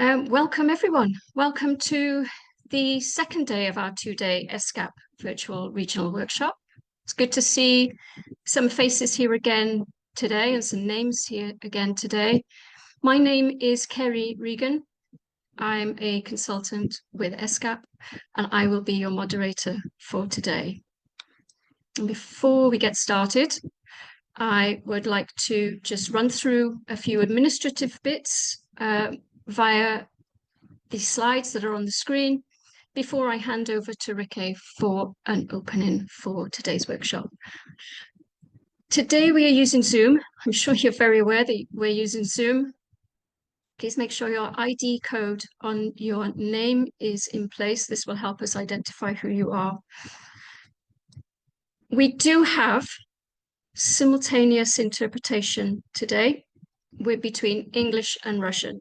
Welcome everyone. Welcome to the second day of our two-day ESCAP virtual regional workshop. It's good to see some faces here again today and some names here again today. My name is Kerry Regan. I'm a consultant with ESCAP and I will be your moderator for today. And before we get started, I would like to just run through a few administrative bits via the slides that are on the screen before I hand over to Rikke for an opening for today's workshop. Today we are using Zoom. I'm sure you're very aware that we're using Zoom. Please make sure your ID code on your name is in place. This will help us identify who you are. We do have simultaneous interpretation today. We're between English and Russian.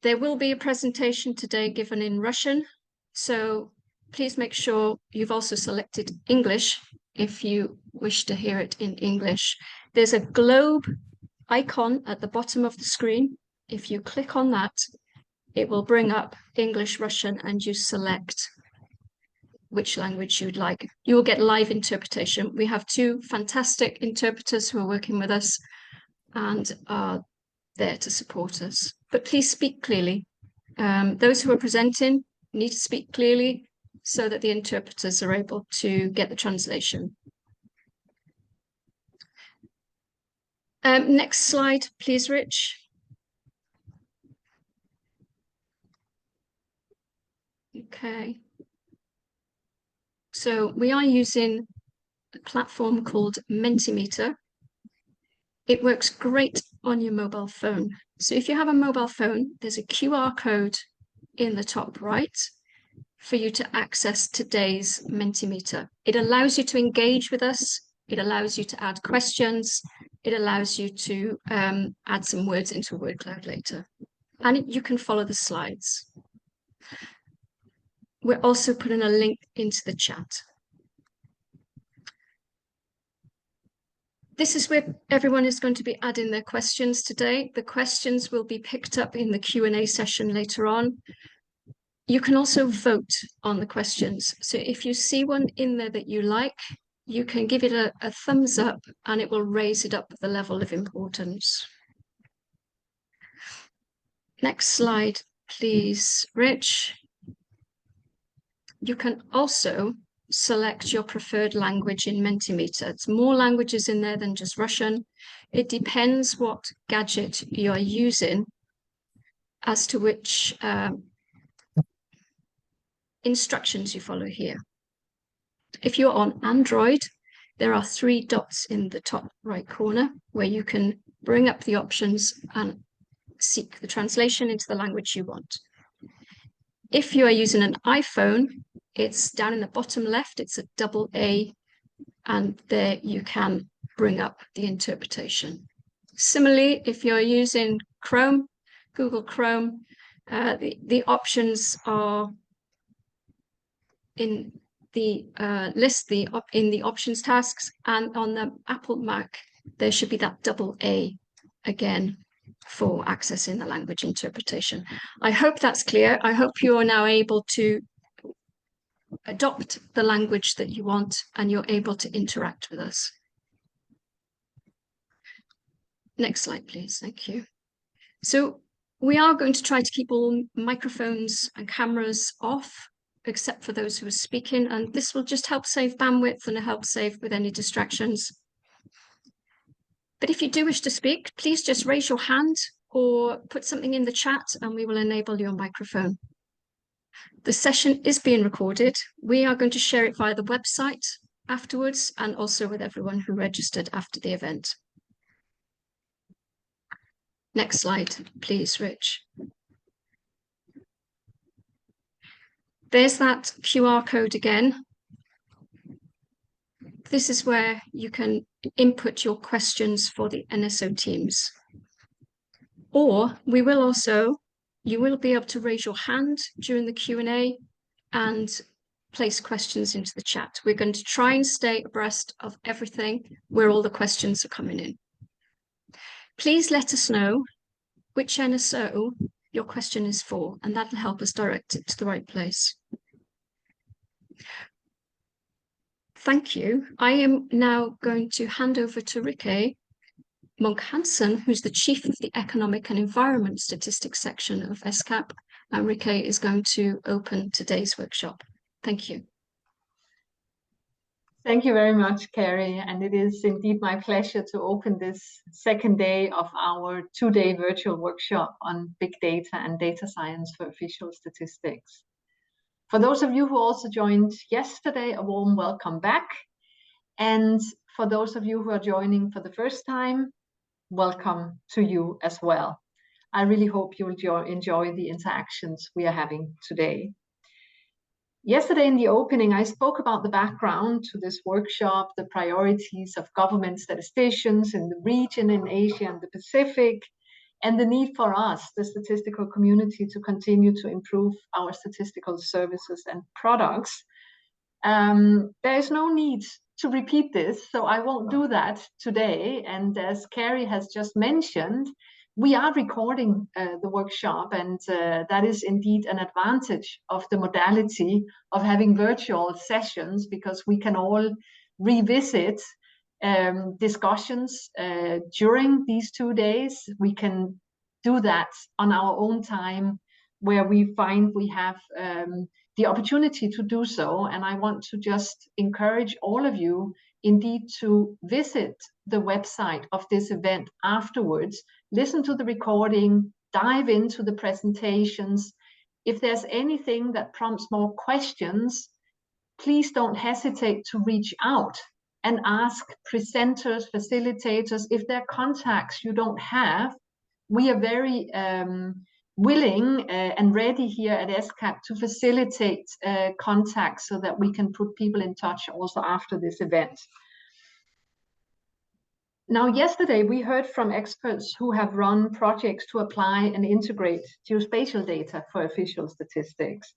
There will be a presentation today given in Russian, so please make sure you've also selected English if you wish to hear it in English. There's a globe icon at the bottom of the screen. If you click on that, it will bring up English, Russian, and you select which language you'd like. You will get live interpretation. We have two fantastic interpreters who are working with us and are there to support us. But please speak clearly. Those who are presenting need to speak clearly so that the interpreters are able to get the translation. Next slide, please, Rich. Okay. So we are using a platform called Mentimeter. It works great on your mobile phone. So if you have a mobile phone, there's a QR code in the top right for you to access today's Mentimeter. It allows you to engage with us. It allows you to add questions. It allows you to add some words into a word cloud later. And you can follow the slides. We're also putting a link into the chat. This is where everyone is going to be adding their questions today. The questions will be picked up in the Q&A session later on. You can also vote on the questions. So if you see one in there that you like, you can give it a thumbs up and it will raise it up the level of importance. Next slide, please, Rich. You can also select your preferred language in Mentimeter. It's more languages in there than just Russian. It depends what gadget you're using as to which instructions you follow here. If you're on Android, there are 3 dots in the top right corner where you can bring up the options and seek the translation into the language you want. If you are using an iPhone, it's down in the bottom left, it's a double A, and there you can bring up the interpretation. Similarly, if you're using Chrome, Google Chrome, the options are in the list, in the options tasks, and on the Apple Mac, there should be that double A again for accessing the language interpretation. I hope that's clear. I hope you are now able to adopt the language that you want and you're able to interact with us. Next slide, please. Thank you. So we are going to try to keep all microphones and cameras off, except for those who are speaking, and this will just help save bandwidth and help save with any distractions. But if you do wish to speak, please just raise your hand or put something in the chat and we will enable your microphone. The session is being recorded. We are going to share it via the website afterwards and also with everyone who registered after the event. Next slide, please, Rich. There's that QR code again. This is where you can input your questions for the NSO teams. Or you will be able to raise your hand during the Q&A and place questions into the chat. We're going to try and stay abreast of everything where all the questions are coming in. Please let us know which NSO your question is for, and that'll help us direct it to the right place. Thank you. I am now going to hand over to Rikke Monk Hansen, who's the Chief of the Economic and Environment Statistics section of ESCAP. And Rikke is going to open today's workshop. Thank you. Thank you very much, Carrie. And it is indeed my pleasure to open this second day of our two-day virtual workshop on big data and data science for official statistics. For those of you who also joined yesterday, a warm welcome back. And for those of you who are joining for the first time, welcome to you as well. I really hope you'll enjoy the interactions we are having today. Yesterday in the opening, I spoke about the background to this workshop, the priorities of government statisticians in the region in Asia and the Pacific, and the need for us, the statistical community, to continue to improve our statistical services and products. There is no need to repeat this, so I won't do that today. And as Carrie has just mentioned, we are recording the workshop, and that is indeed an advantage of the modality of having virtual sessions, because we can all revisit discussions during these 2 days. We can do that on our own time, where we find we have the opportunity to do so. And I want to just encourage all of you indeed to visit the website of this event afterwards, listen to the recording, dive into the presentations. If there's anything that prompts more questions, please don't hesitate to reach out and ask presenters, facilitators. If there are contacts you don't have, we are very willing and ready here at ESCAP to facilitate contacts so that we can put people in touch also after this event. Now, yesterday we heard from experts who have run projects to apply and integrate geospatial data for official statistics.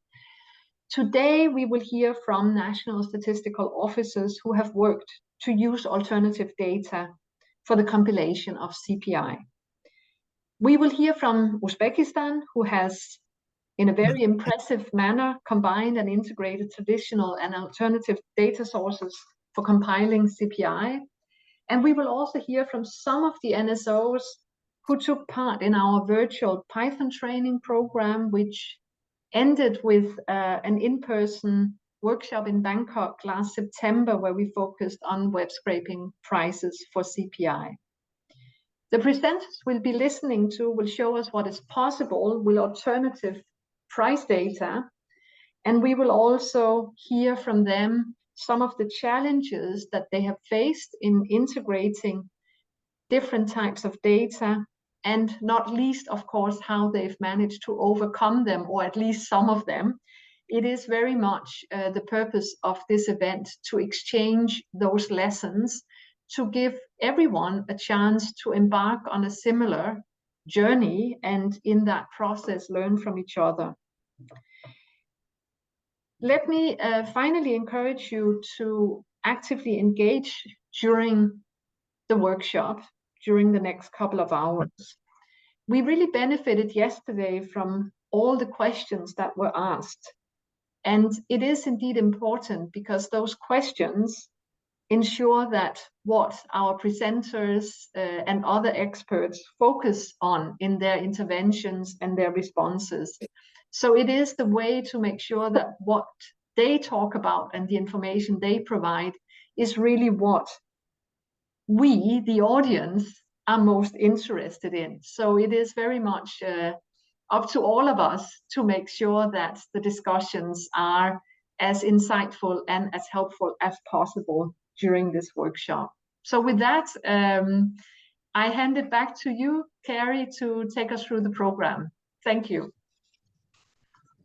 Today we will hear from national statistical officers who have worked to use alternative data for the compilation of CPI. We will hear from Uzbekistan, who has, in a very impressive manner, combined and integrated traditional and alternative data sources for compiling CPI. And we will also hear from some of the NSOs who took part in our virtual Python training program, which ended with an in-person workshop in Bangkok last September, where we focused on web scraping prices for CPI. The presenters we'll be listening to will show us what is possible with alternative price data, and we will also hear from them some of the challenges that they have faced in integrating different types of data, and not least, of course, how they've managed to overcome them, or at least some of them. It is very much the purpose of this event to exchange those lessons, to give everyone a chance to embark on a similar journey, and in that process learn from each other. Let me finally encourage you to actively engage during the workshop, during the next couple of hours. We really benefited yesterday from all the questions that were asked. And it is indeed important, because those questions ensure that what our presenters and other experts focus on in their interventions and their responses. So it is the way to make sure that what they talk about and the information they provide is really what we, the audience, are most interested in. So it is very much up to all of us to make sure that the discussions are as insightful and as helpful as possible during this workshop. So with that, I hand it back to you, Carrie, to take us through the program. Thank you.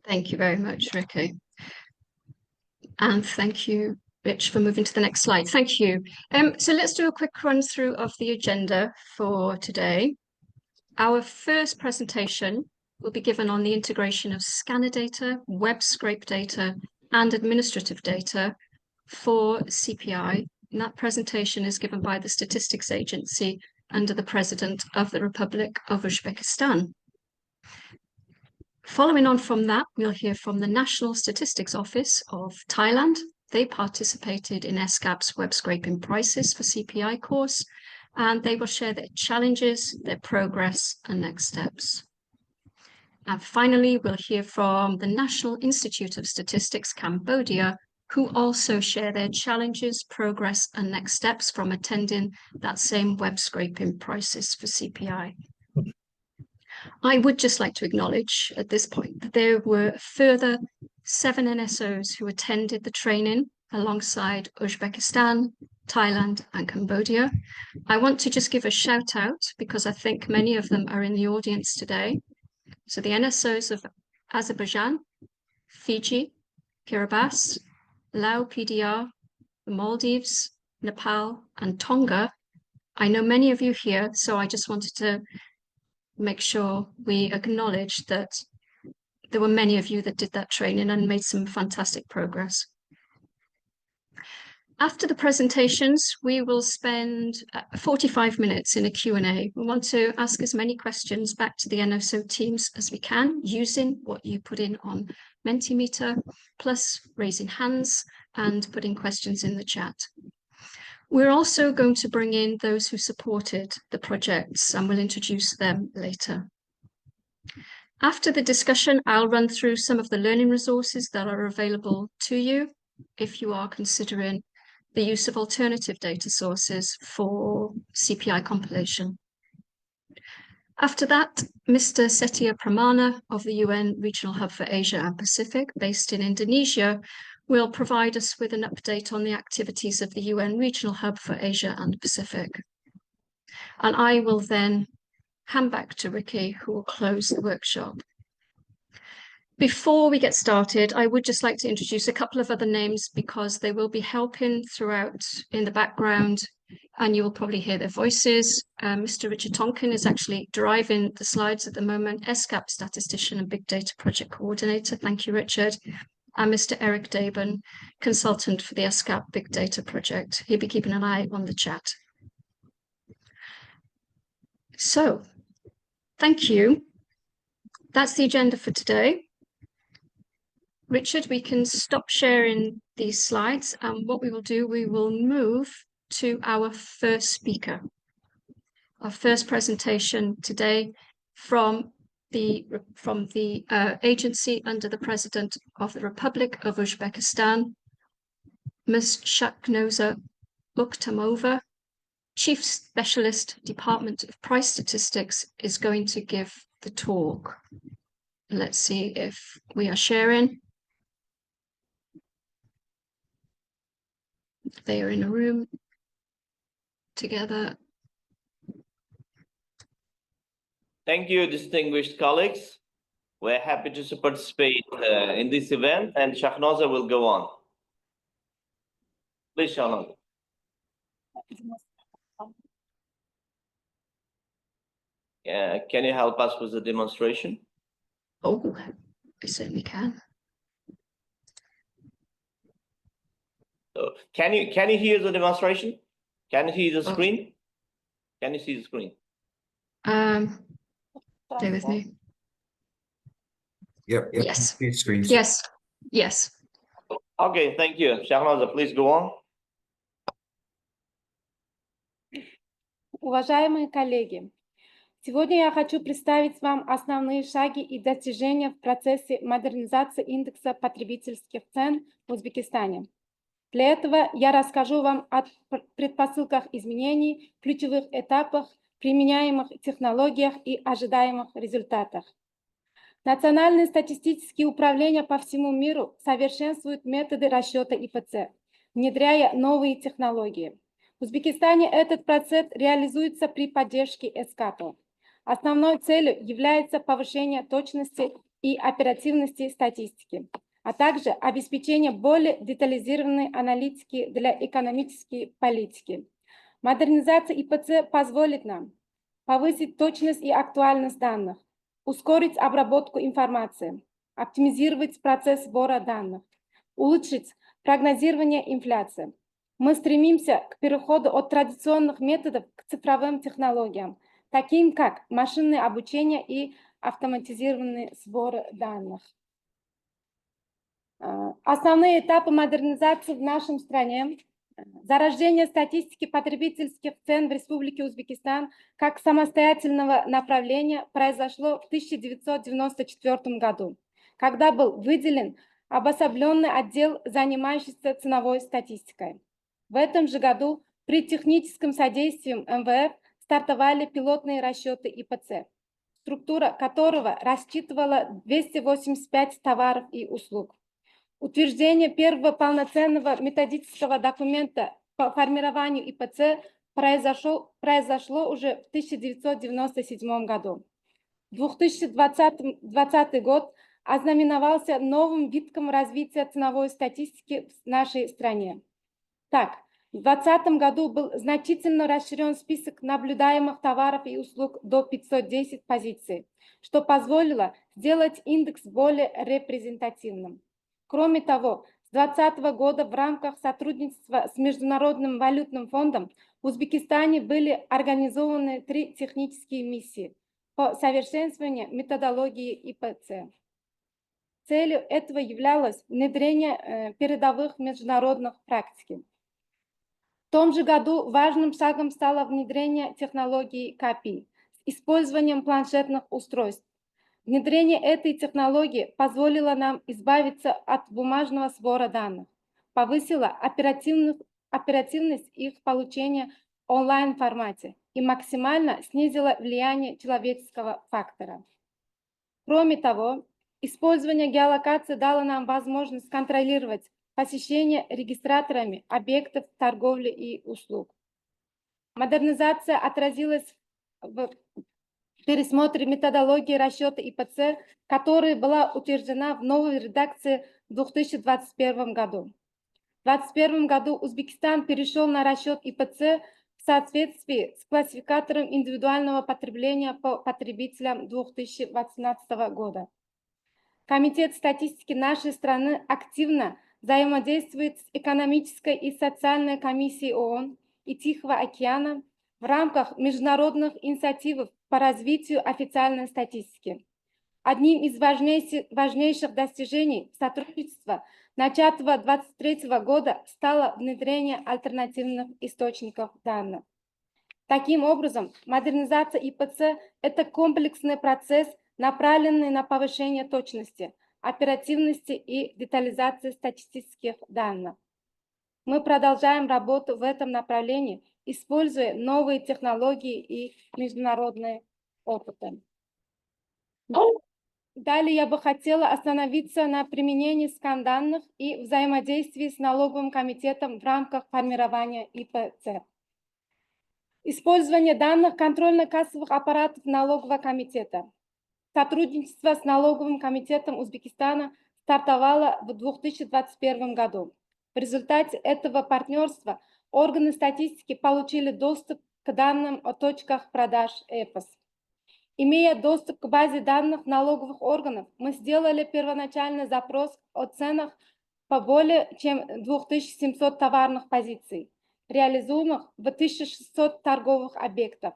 Thank you very much, Rikke. And thank you, Rich, for moving to the next slide. Thank you. So let's do a quick run through of the agenda for today. Our first presentation will be given on the integration of scanner data, web scrape data, and administrative data for CPI. And that presentation is given by the Statistics Agency under the President of the Republic of Uzbekistan. Following on from that, we'll hear from the National Statistics Office of Thailand. They participated in ESCAP's web scraping prices for CPI course, and they will share their challenges, their progress, and next steps. And finally, we'll hear from the National Institute of Statistics Cambodia, who also share their challenges, progress, and next steps from attending that same web scraping prices for CPI. I would just like to acknowledge at this point that there were further 7 NSOs who attended the training alongside Uzbekistan, Thailand, and Cambodia. I want to just give a shout out because I think many of them are in the audience today. So the NSOs of Azerbaijan, Fiji, Kiribati, Lao PDR, the Maldives, Nepal, and Tonga. I know many of you here, so I just wanted to make sure we acknowledge that there were many of you that did that training and made some fantastic progress. After the presentations, we will spend 45 minutes in a Q&A. We want to ask as many questions back to the NSO teams as we can, using what you put in on Mentimeter, plus raising hands and putting questions in the chat. We're also going to bring in those who supported the projects, and we'll introduce them later. After the discussion, I'll run through some of the learning resources that are available to you if you are considering the use of alternative data sources for CPI compilation. After that, Mr. Setia Pramana of the UN Regional Hub for Asia and Pacific, based in Indonesia, will provide us with an update on the activities of the UN Regional Hub for Asia and Pacific. And I will then hand back to Ricky, who will close the workshop. Before we get started, I would just like to introduce a couple of other names because they will be helping throughout in the background, and you will probably hear their voices. Mr. Richard Tonkin is actually driving the slides at the moment, ESCAP statistician and big data project coordinator. Thank you, Richard. And Mr. Eric Daben, consultant for the ESCAP Big Data Project. He'll be keeping an eye on the chat. So, thank you. That's the agenda for today. Richard, we can stop sharing these slides, and what we will do, we will move to our first speaker. Our first presentation today from the agency under the President of the Republic of Uzbekistan, Ms. Shaknoza Ukhtamova, Chief Specialist, Department of Price Statistics, is going to give the talk. Let's see if we are sharing. They are in a room together. Thank you, distinguished colleagues. We're happy to participate in this event, and Shahnoza will go on. Please, Shahnoza. Can you help us with the demonstration? Oh, I certainly can. So, can you hear the demonstration? Can you see the screen? Can you see the screen? Stay with me. Yep. Yes. Screen. Yes. Okay, thank you. Shahnoza, please go on. Уважаемые коллеги, сегодня я хочу представить вам основные шаги и достижения в процессе модернизации индекса потребительских цен в Узбекистане. Для этого я расскажу вам о предпосылках изменений, ключевых этапах, применяемых технологиях и ожидаемых результатах. Национальные статистические управления по всему миру совершенствуют методы расчета ИПЦ, внедряя новые технологии. В Узбекистане этот процесс реализуется при поддержке ESCAP. Основной целью является повышение точности и оперативности статистики, а также обеспечение более детализированной аналитики для экономической политики. Модернизация ИПЦ позволит нам повысить точность и актуальность данных, ускорить обработку информации, оптимизировать процесс сбора данных, улучшить прогнозирование инфляции. Мы стремимся к переходу от традиционных методов к цифровым технологиям, таким как машинное обучение и автоматизированный сбор данных. Основные этапы модернизации в нашей стране. Зарождение статистики потребительских цен в Республике Узбекистан как самостоятельного направления произошло в 1994 году, когда был выделен обособленный отдел, занимающийся ценовой статистикой. В этом же году при техническом содействии МВФ стартовали пилотные расчеты ИПЦ, структура которого рассчитывала 285 товаров и услуг. Утверждение первого полноценного методического документа по формированию ИПЦ произошло уже в 1997 году. 2020 год ознаменовался новым витком развития ценовой статистики в нашей стране. Так, в 2020 году был значительно расширен список наблюдаемых товаров и услуг до 510 позиций, что позволило сделать индекс более репрезентативным. Кроме того, с 2020 года в рамках сотрудничества с Международным валютным фондом в Узбекистане были организованы 3 технические миссии по совершенствованию методологии ИПЦ. Целью этого являлось внедрение передовых международных практик. В том же году важным шагом стало внедрение технологии КАПИ с использованием планшетных устройств. Внедрение этой технологии позволило нам избавиться от бумажного сбора данных, повысило оперативность их получения в онлайн-формате и максимально снизило влияние человеческого фактора. Кроме того, использование геолокации дало нам возможность контролировать посещение регистраторами объектов торговли и услуг. Модернизация отразилась в пересмотре методологии расчета ИПЦ, которая была утверждена в новой редакции в 2021 году. В 2021 году Узбекистан перешел на расчет ИПЦ в соответствии с классификатором индивидуального потребления по потребителям 2018 года. Комитет статистики нашей страны активно взаимодействует с экономической и социальной комиссией ООН и Тихого океана в рамках международных инициатив по развитию официальной статистики. Одним из важнейших достижений сотрудничества начатого 2023 года стало внедрение альтернативных источников данных. Таким образом, модернизация ИПЦ – это комплексный процесс, направленный на повышение точности, оперативности и детализации статистических данных. Мы продолжаем работу в этом направлении, используя новые технологии и международные опыты. Далее я бы хотела остановиться на применении скан-данных и взаимодействии с налоговым комитетом в рамках формирования ИПЦ. Использование данных контрольно-кассовых аппаратов налогового комитета. Сотрудничество с налоговым комитетом Узбекистана стартовало в 2021 году. В результате этого партнерства органы статистики получили доступ к данным о точках продаж ЭПОС. Имея доступ к базе данных налоговых органов, мы сделали первоначальный запрос о ценах по более чем 2700 товарных позиций, реализуемых в 1600 торговых объектах.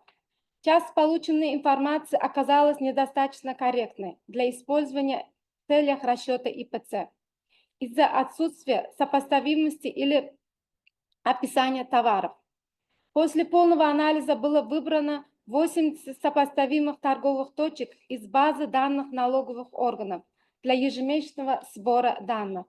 Часть полученной информации оказалась недостаточно корректной для использования в целях расчета ИПЦ из-за отсутствия сопоставимости или описания товаров. После полного анализа было выбрано 80 сопоставимых торговых точек из базы данных налоговых органов для ежемесячного сбора данных.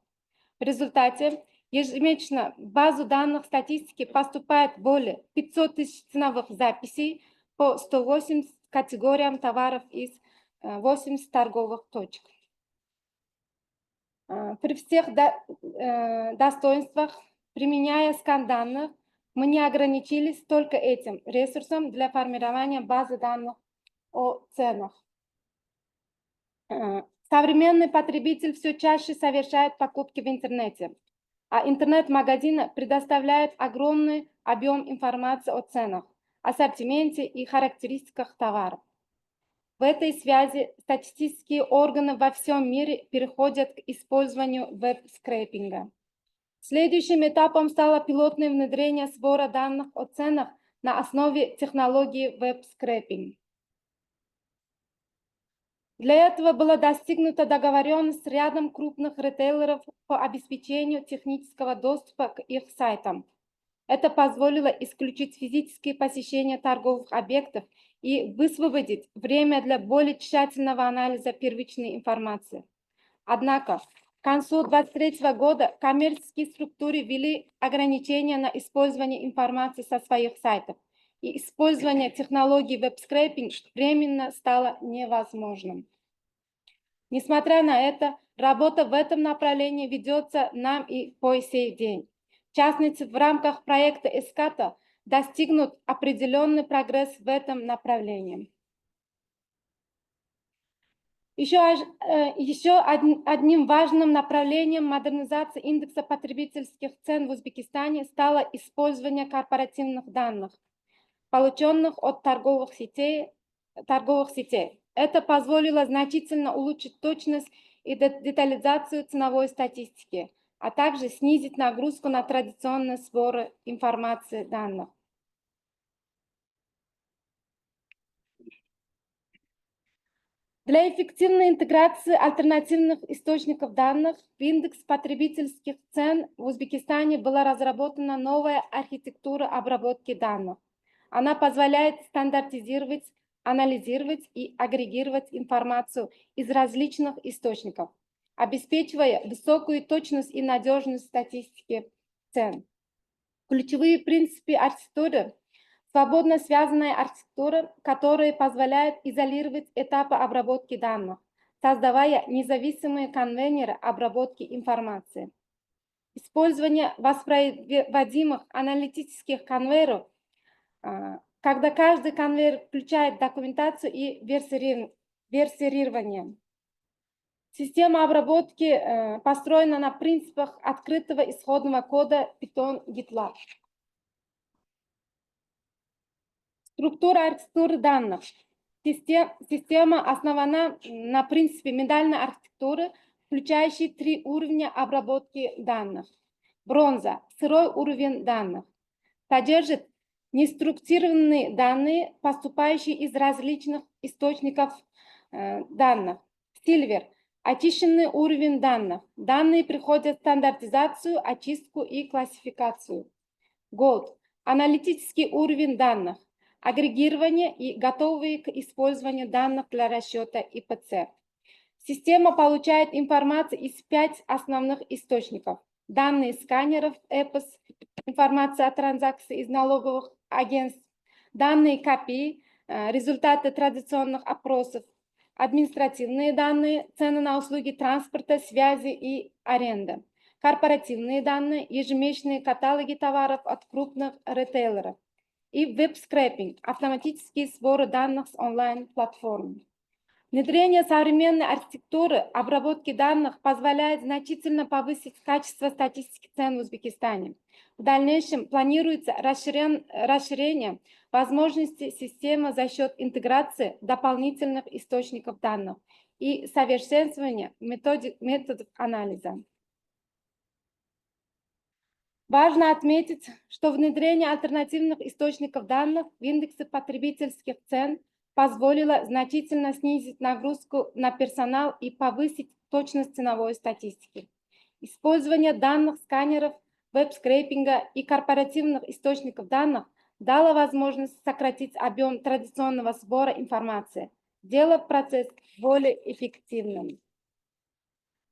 В результате ежемесячно в базу данных статистики поступает более 500 тысяч ценовых записей по 180 категориям товаров из 80 торговых точек. При всех достоинствах, применяя скан данных, мы не ограничились только этим ресурсом для формирования базы данных о ценах. Современный потребитель все чаще совершает покупки в интернете, а интернет-магазины предоставляют огромный объем информации о ценах, ассортименте и характеристиках товаров. В этой связи статистические органы во всем мире переходят к использованию веб-скрейпинга. Следующим этапом стало пилотное внедрение сбора данных о ценах на основе технологии веб-скрейпинг. Для этого была достигнута договоренность с рядом крупных ритейлеров по обеспечению технического доступа к их сайтам. Это позволило исключить физические посещения торговых объектов и высвободить время для более тщательного анализа первичной информации. Однако, к концу 2023 года коммерческие структуры ввели ограничения на использование информации со своих сайтов, и использование технологий веб-скрейпинг временно стало невозможным. Несмотря на это, работа в этом направлении ведется нам и по сей день. В частности, в рамках проекта ESCAP достигнут определенный прогресс в этом направлении. Еще одним важным направлением модернизации индекса потребительских цен в Узбекистане стало использование корпоративных данных, полученных от торговых сетей. Это позволило значительно улучшить точность и детализацию ценовой статистики, а также снизить нагрузку на традиционные сборы информации данных. Для эффективной интеграции альтернативных источников данных в индекс потребительских цен в Узбекистане была разработана новая архитектура обработки данных. Она позволяет стандартизировать, анализировать и агрегировать информацию из различных источников, обеспечивая высокую точность и надежность статистики цен. Ключевые принципы архитектуры: свободно связанная архитектура, которая позволяет изолировать этапы обработки данных, создавая независимые конвейеры обработки информации. Использование воспроизводимых аналитических конвейеров, когда каждый конвейер включает документацию и версирование. Система обработки построена на принципах открытого исходного кода Python GitLab. Структура архитектуры данных. Система основана на принципе медальной архитектуры, включающей 3 уровня обработки данных. Бронза – сырой уровень данных. Содержит неструктурированные данные, поступающие из различных источников данных. Сильвер – очищенный уровень данных. Данные приходят в стандартизацию, очистку и классификацию. Голд – аналитический уровень данных. Агрегирование и готовые к использованию данных для расчета ИПЦ. Система получает информацию из 5 основных источников. Данные сканеров, ЭПОС, информация о транзакции из налоговых агентств, данные КПИ, результаты традиционных опросов, административные данные, цены на услуги транспорта, связи и аренда, корпоративные данные, ежемесячные каталоги товаров от крупных ритейлеров, и веб-скрейпинг, автоматические сборы данных с онлайн-платформ. Внедрение современной архитектуры обработки данных позволяет значительно повысить качество статистики цен в Узбекистане. В дальнейшем планируется расширение возможностей системы за счет интеграции дополнительных источников данных и совершенствования методов анализа. Важно отметить, что внедрение альтернативных источников данных в индексе потребительских цен позволило значительно снизить нагрузку на персонал и повысить точность ценовой статистики. Использование данных сканеров, веб-скрейпинга и корпоративных источников данных дало возможность сократить объем традиционного сбора информации, делая процесс более эффективным.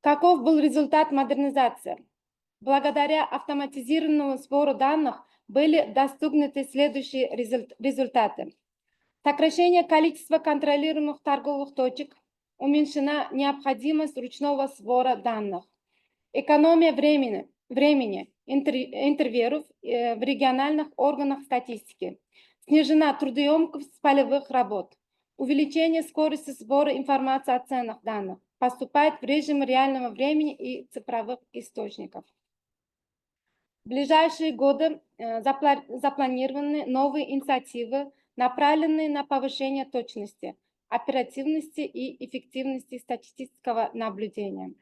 Каков был результат модернизации? Благодаря автоматизированному сбору данных были достигнуты следующие результаты. Сокращение количества контролируемых торговых точек, уменьшена необходимость ручного сбора данных, экономия времени интервьюеров в региональных органах статистики, снижена трудоемкость полевых работ, увеличение скорости сбора информации о ценах данных, поступает в режим реального времени и цифровых источников. В ближайшие годы запланированы новые инициативы, направленные на повышение точности, оперативности и эффективности статистического наблюдения.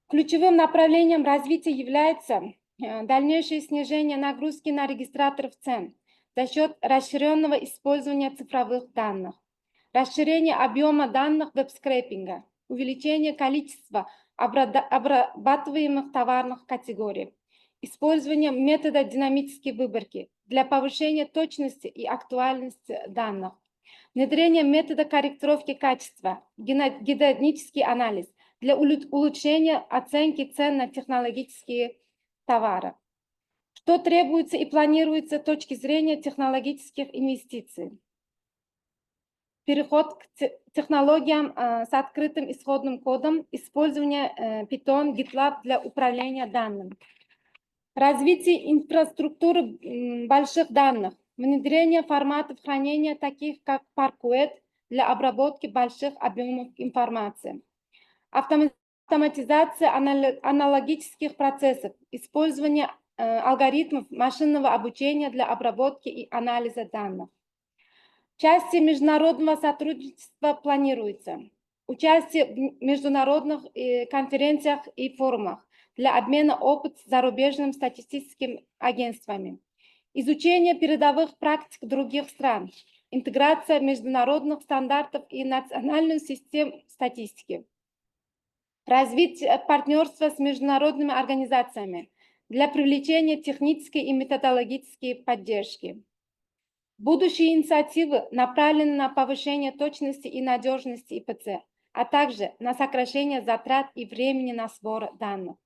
Ключевым направлением развития является дальнейшее снижение нагрузки на регистраторов цен за счет расширенного использования цифровых данных. расширение объема данных веб-скрепинга, увеличение количества обрабатываемых товарных категорий, использование метода динамической выборки для повышения точности и актуальности данных, внедрение метода корректировки качества, геодинамический анализ для улучшения оценки цен на технологические товары. Что требуется и планируется с точки зрения технологических инвестиций? Переход к технологиям с открытым исходным кодом, использование Python, GitLab для управления данными. Развитие инфраструктуры больших данных, внедрение форматов хранения, таких как Parquet, для обработки больших объемов информации. Автоматизация аналогических процессов, использование алгоритмов машинного обучения для обработки и анализа данных. В части международного сотрудничества планируется участие в международных конференциях и форумах для обмена опытом с зарубежными статистическими агентствами, изучение передовых практик других стран, интеграция международных стандартов и национальных систем статистики, развитие партнерства с международными организациями для привлечения технической и методологической поддержки. Будущие инициативы направлены на повышение точности и надежности ИПЦ, а также на сокращение затрат и времени на сбор данных.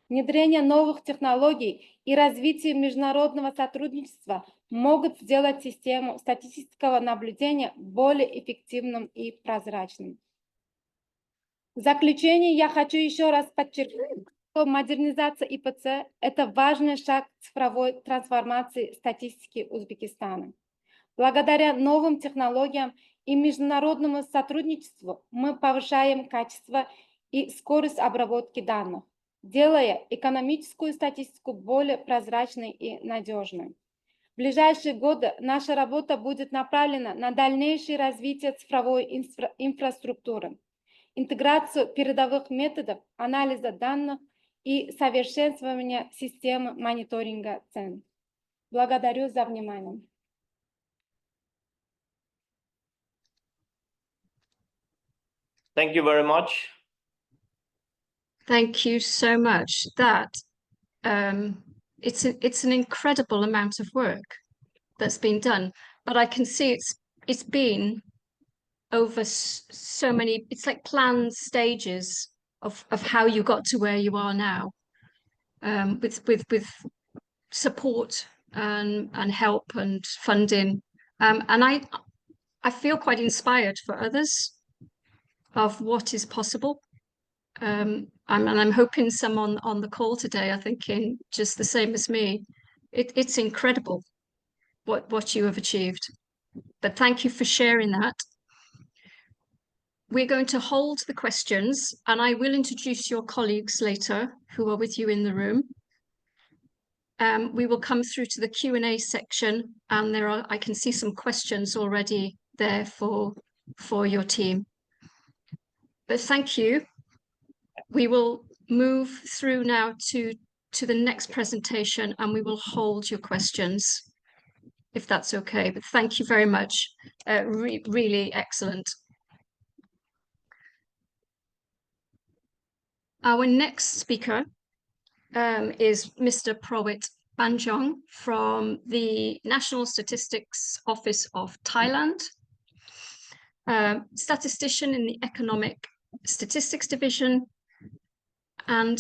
Внедрение новых технологий и развитие международного сотрудничества могут сделать систему статистического наблюдения более эффективным и прозрачным. В заключение я хочу еще раз подчеркнуть, что модернизация ИПЦ – это важный шаг цифровой трансформации статистики Узбекистана. Благодаря новым технологиям и международному сотрудничеству мы повышаем качество и скорость обработки данных, делая экономическую статистику более прозрачной и надежной. В ближайшие годы наша работа будет направлена на дальнейшее развитие цифровой инфраструктуры, интеграцию передовых методов анализа данных и совершенствование системы мониторинга цен. Благодарю за внимание. Thank you very much. Thank you so much. That it's an incredible amount of work that's been done, but I can see it's been over so many. It's like planned stages of how you got to where you are now, with support and help and funding, and I feel quite inspired for others of what is possible. I'm hoping some on the call today are thinking just the same as me. It's incredible what you have achieved. But thank you for sharing that. We're going to hold the questions, and I will introduce your colleagues later who are with you in the room. We will come through to the Q&A section, and I can see some questions already there for your team. But thank you. We will move through now to the next presentation, and we will hold your questions, if that's okay. But thank you very much. Really excellent. Our next speaker is Mr. Prawit Banjong from the National Statistics Office of Thailand, statistician in the Economic Statistics Division. And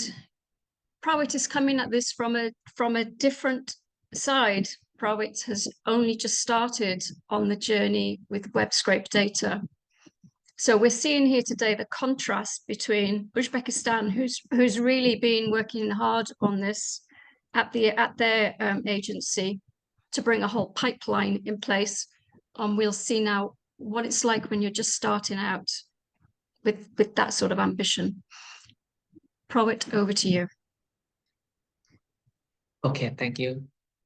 Prawit is coming at this from a different side. Prawit has only just started on the journey with web-scraped data. So we're seeing here today the contrast between Uzbekistan, who's really been working hard on this at their agency to bring a whole pipeline in place. And we'll see now what it's like when you're just starting out with that sort of ambition. Prawit, over to you. Okay, thank you.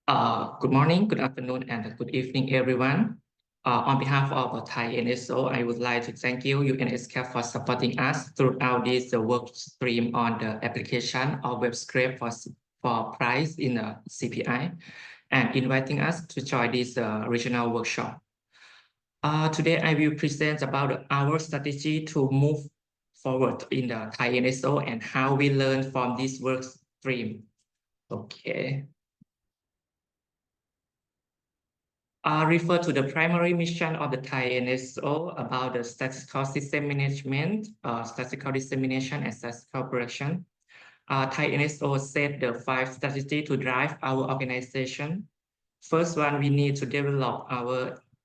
Good morning, good afternoon, and good evening, everyone. On behalf of Thai NSO, I would like to thank you, ESCAP, for supporting us throughout this work stream on the application of web-scraped for price in CPI, and inviting us to join this regional workshop. Today, I will present about our strategy to move forward in the Thai NSO and how we learn from this work stream. Okay. Refer to the primary mission of the Thai NSO about the statistical system management, statistical dissemination, and statistical production. Thai NSO set the 5 strategies to drive our organization. First one, we need to develop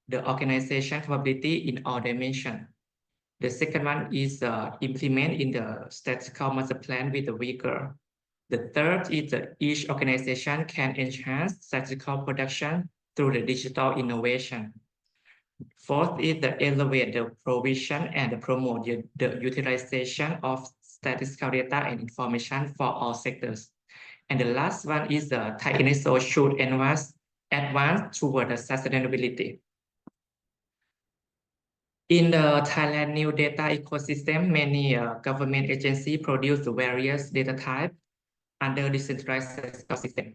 the organization capability in all dimensions. The second one is implement in the statistical master plan with the rigor. The third is that each organization can enhance statistical production through the digital innovation. Fourth is the elevate the provision and promote the utilization of statistical data and information for all sectors. And the last one is the Thai NSO should advance toward the sustainability. In the Thailand new data ecosystem, many government agencies produce various data types under decentralized statistical system.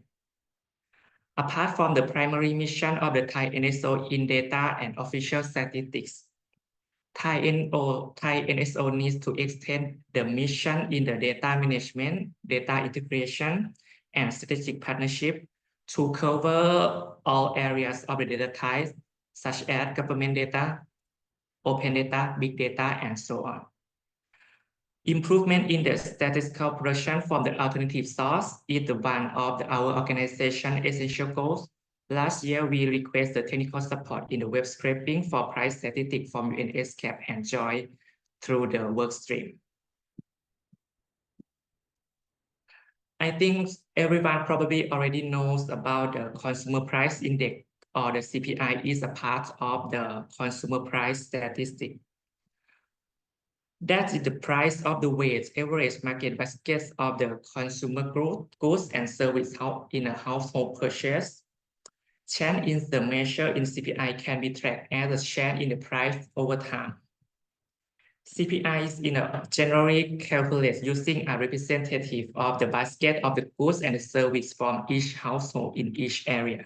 Apart from the primary mission of the Thai NSO in data and official statistics, Thai NSO needs to extend the mission in the data management, data integration, and strategic partnership to cover all areas of the data types, such as government data, open data, big data, and so on. Improvement in the statistical production from the alternative source is one of our organization essential goals. Last year, we requested technical support in the web scraping for price statistics from ESCAP and joy through the work stream. I think everyone probably already knows about the consumer price index, or the CPI is a part of the consumer price statistic. That is the price of the weighted average market basket of the consumer goods and services in a household purchase. Change in the measure in CPI can be tracked as a change in the price over time. CPI is generally calculated using a representative of the basket of the goods and the service from each household in each area.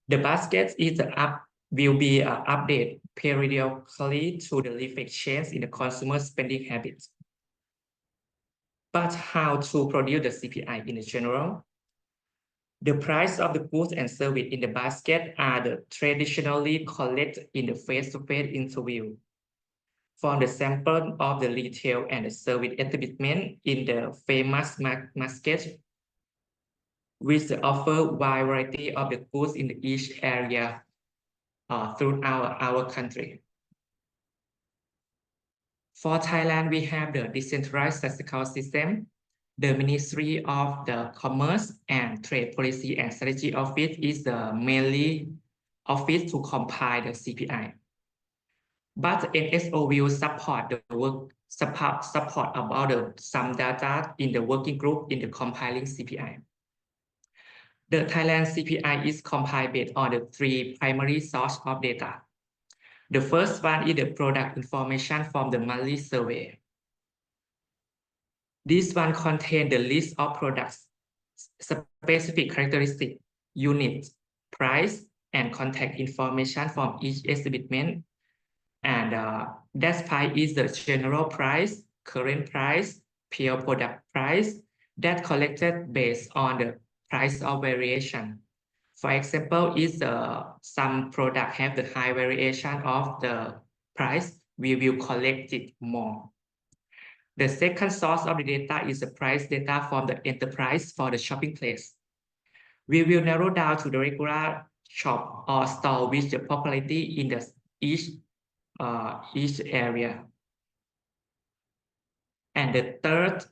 The basket will be updated periodically to the reflect change in the consumer spending habits. But how to produce the CPI in general? The price of the goods and service in the basket are traditionally collected in the face-to-face interview. From the sample of the retail and the service establishment in the famous market, which offer wide variety of the goods in each area throughout our country. For Thailand, we have the decentralized statistical system. The Ministry of the Commerce and Trade Policy and Strategy Office is the mainly office to compile the CPI. But NSO will support the work support about some data in the working group in the compiling CPI. The Thailand CPI is compiled based on the 3 primary sources of data. The first one is the product information from the monthly survey. This one contains the list of products, specific characteristics, unit, price, and contact information from each establishment. And that price is the general price, current price, pure product price that collected based on the price of variation. For example, if some product have the high variation of the price, we will collect it more. The second source of the data is the price data from the enterprise for the shopping place. We will narrow down to the regular shop or store with the popularity in each area. And the third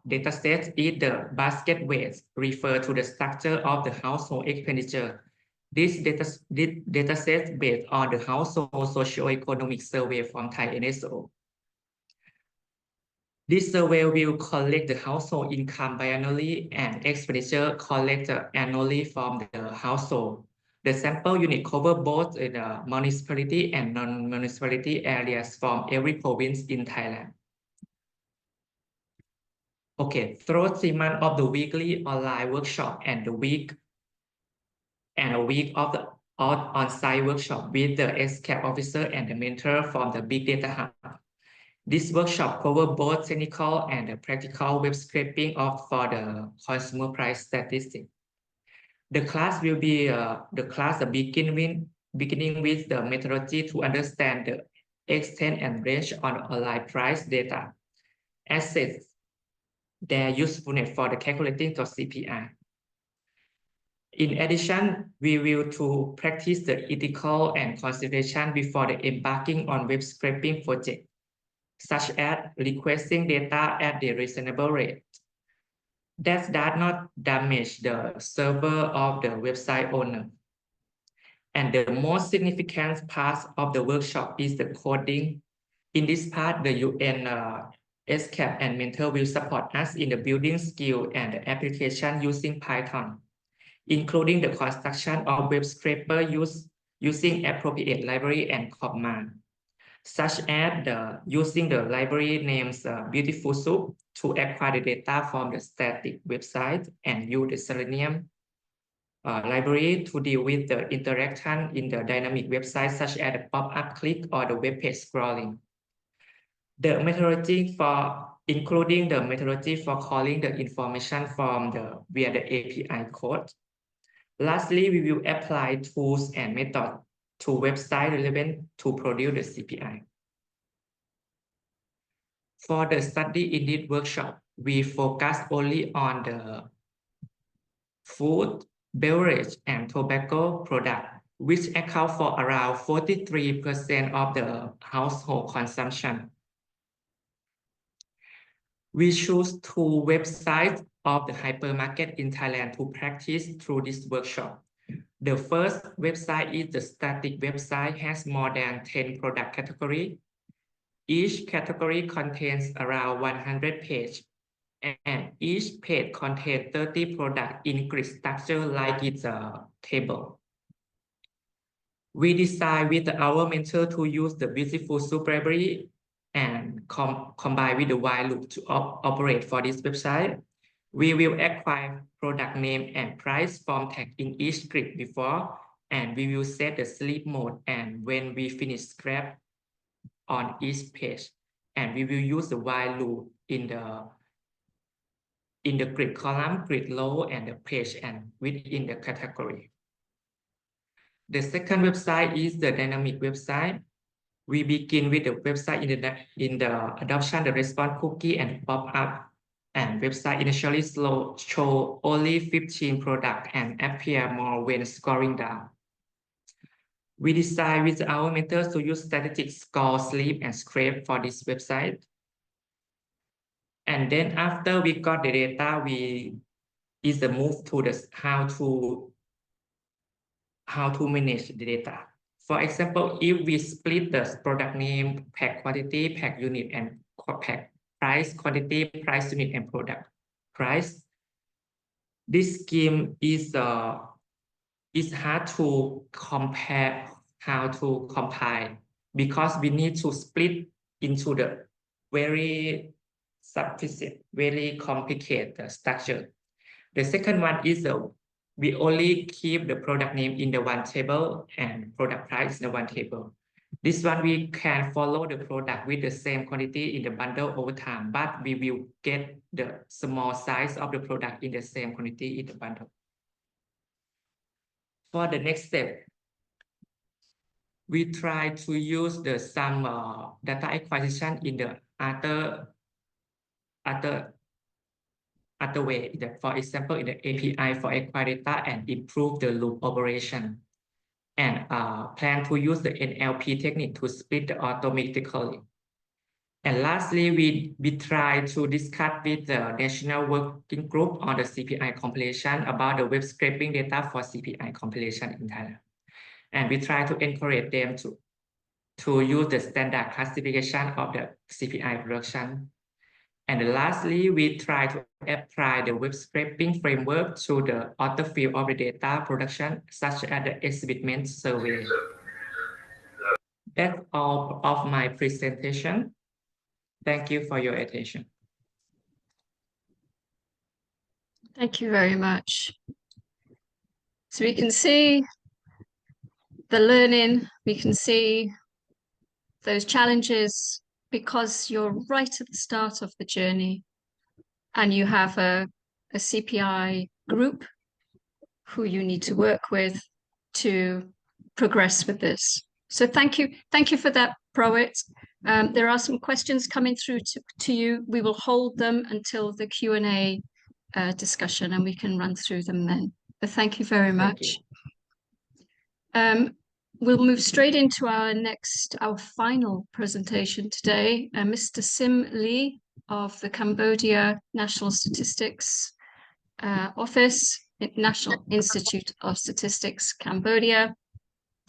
data set is the basket weight, refer to the structure of the household expenditure. This data set based on the household socio-economic survey from Thai NSO. This survey will collect the household income biannually and expenditure collected annually from the household. The sample unit cover both the municipality and non-municipality areas from every province in Thailand. Okay, through 3 months of the weekly online workshop and a week of the on-site workshop with the ESCAP officer and the mentor from the Big Data Hub. This workshop covers both technical and the practical web scraping for the consumer price statistics. The class will be beginning with the methodology to understand the extent and range on online price data, assess their usefulness for the calculating the CPI. In addition, we will to practice the ethical and consideration before the embarking on web scraping project, such as requesting data at the reasonable rate that does not damage the server of the website owner. And the most significant part of the workshop is the coding. In this part, the UN ESCAP and mentor will support us in the building skill and the application using Python, including the construction of web scraper using appropriate library and command, such as using the library names Beautiful Soup to acquire the data from the static website and use the Selenium library to deal with the interaction in the dynamic website, such as the pop-up click or the web page scrolling. The methodology including the methodology for calling the information via the API code. Lastly, we will apply tools and methods to website relevant to produce the CPI. For the study in this workshop, we focus only on the food, beverage, and tobacco product, which account for around 43% of the household consumption. We choose two websites of the hypermarket in Thailand to practice through this workshop. The first website is the static website, has more than 10 product categories. Each category contains around 100 pages, and each page contains 30 products in grid structure like it's a table. We decide with our mentor to use the Beautiful Soup library and combine with the while loop to operate for this website. We will acquire product name and price form tag in each grid before, and we will set the sleep mode and when we finish scrap on each page, and we will use the while loop in the grid column, grid row, and the page and within the category. The second website is the dynamic website. We begin with the website in the adoption, the response cookie and pop-up, and website initially show only 15 products and appear more when scrolling down. We decide with our methods to use static score, sleep, and scrape for this website. And then after we got the data, is the move to the how to manage the data. For example, if we split the product name, pack quantity, pack unit, and pack price, quantity, price unit, and product price, this scheme is hard to compare, how to compile, because we need to split into the very complicated structure. The second one is we only keep the product name in the one table and product price in the one table. This one we can follow the product with the same quantity in the bundle over time, but we will get the small size of the product in the same quantity in the bundle. For the next step, we try to use some data acquisition in the other way, for example, in the API for acquire data and improve the loop operation, and plan to use the NLP technique to split automatically. And lastly, we try to discuss with the National Working Group on the CPI compilation about the web scraping data for CPI compilation in Thailand. And we try to encourage them to use the standard classification of the CPI production. And lastly, we try to apply the web scraping framework to the other field of the data production, such as the exhibitment survey. That's all of my presentation. Thank you for your attention. Thank you very much. So we can see the learning, we can see those challenges because you're right at the start of the journey and you have a CPI group who you need to work with to progress with this. So thank you for that, Proit. There are some questions coming through to you. We will hold them until the Q&A discussion and we can run through them then. But thank you very much. We'll move straight into our final presentation today. Mr. Sim Lee of the Cambodia National Statistics Office, National Institute of Statistics, Cambodia.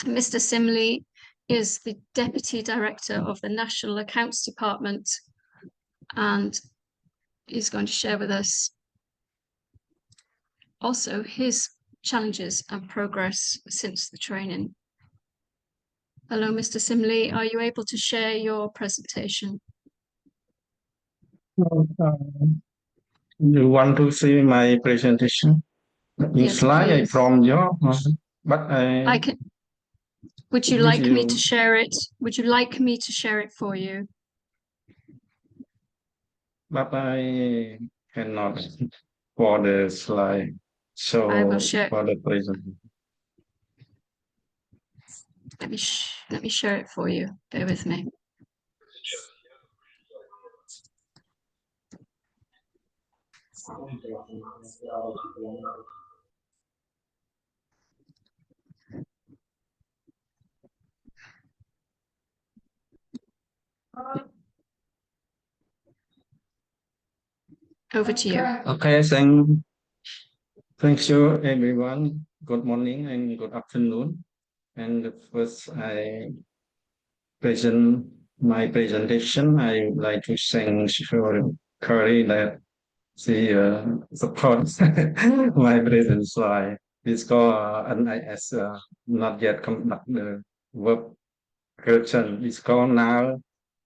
Mr. Sim Lee is the Deputy Director of the National Accounts Department, and he's going to share with us also his challenges and progress since the training. Hello, Mr. Sim Lee. Are you able to share your presentation? You want to see my presentation? Yes, slide please. from your, but I can. Would you like me to share it? Would you like me to share it for you? But I cannot for the slide. So I will share. For the presentation. Let me share it for you. Bear with me. Over to you. Okay, thank you everyone. Good morning and good afternoon. And first I present my presentation. I would like to thank Curry that she supports my present slide. It's called NIS not yet conduct the work correction. It's called now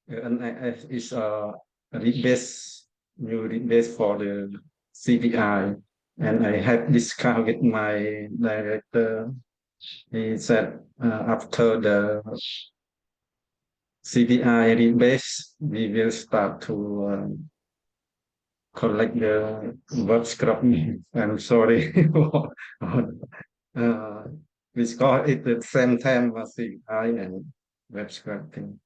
NIS is new rebase for the CPI. And I have discussed with my director. He said after the CPI rebase, we will start to collect the webscraped. I'm sorry. We call it the same time as CPI and webscraping.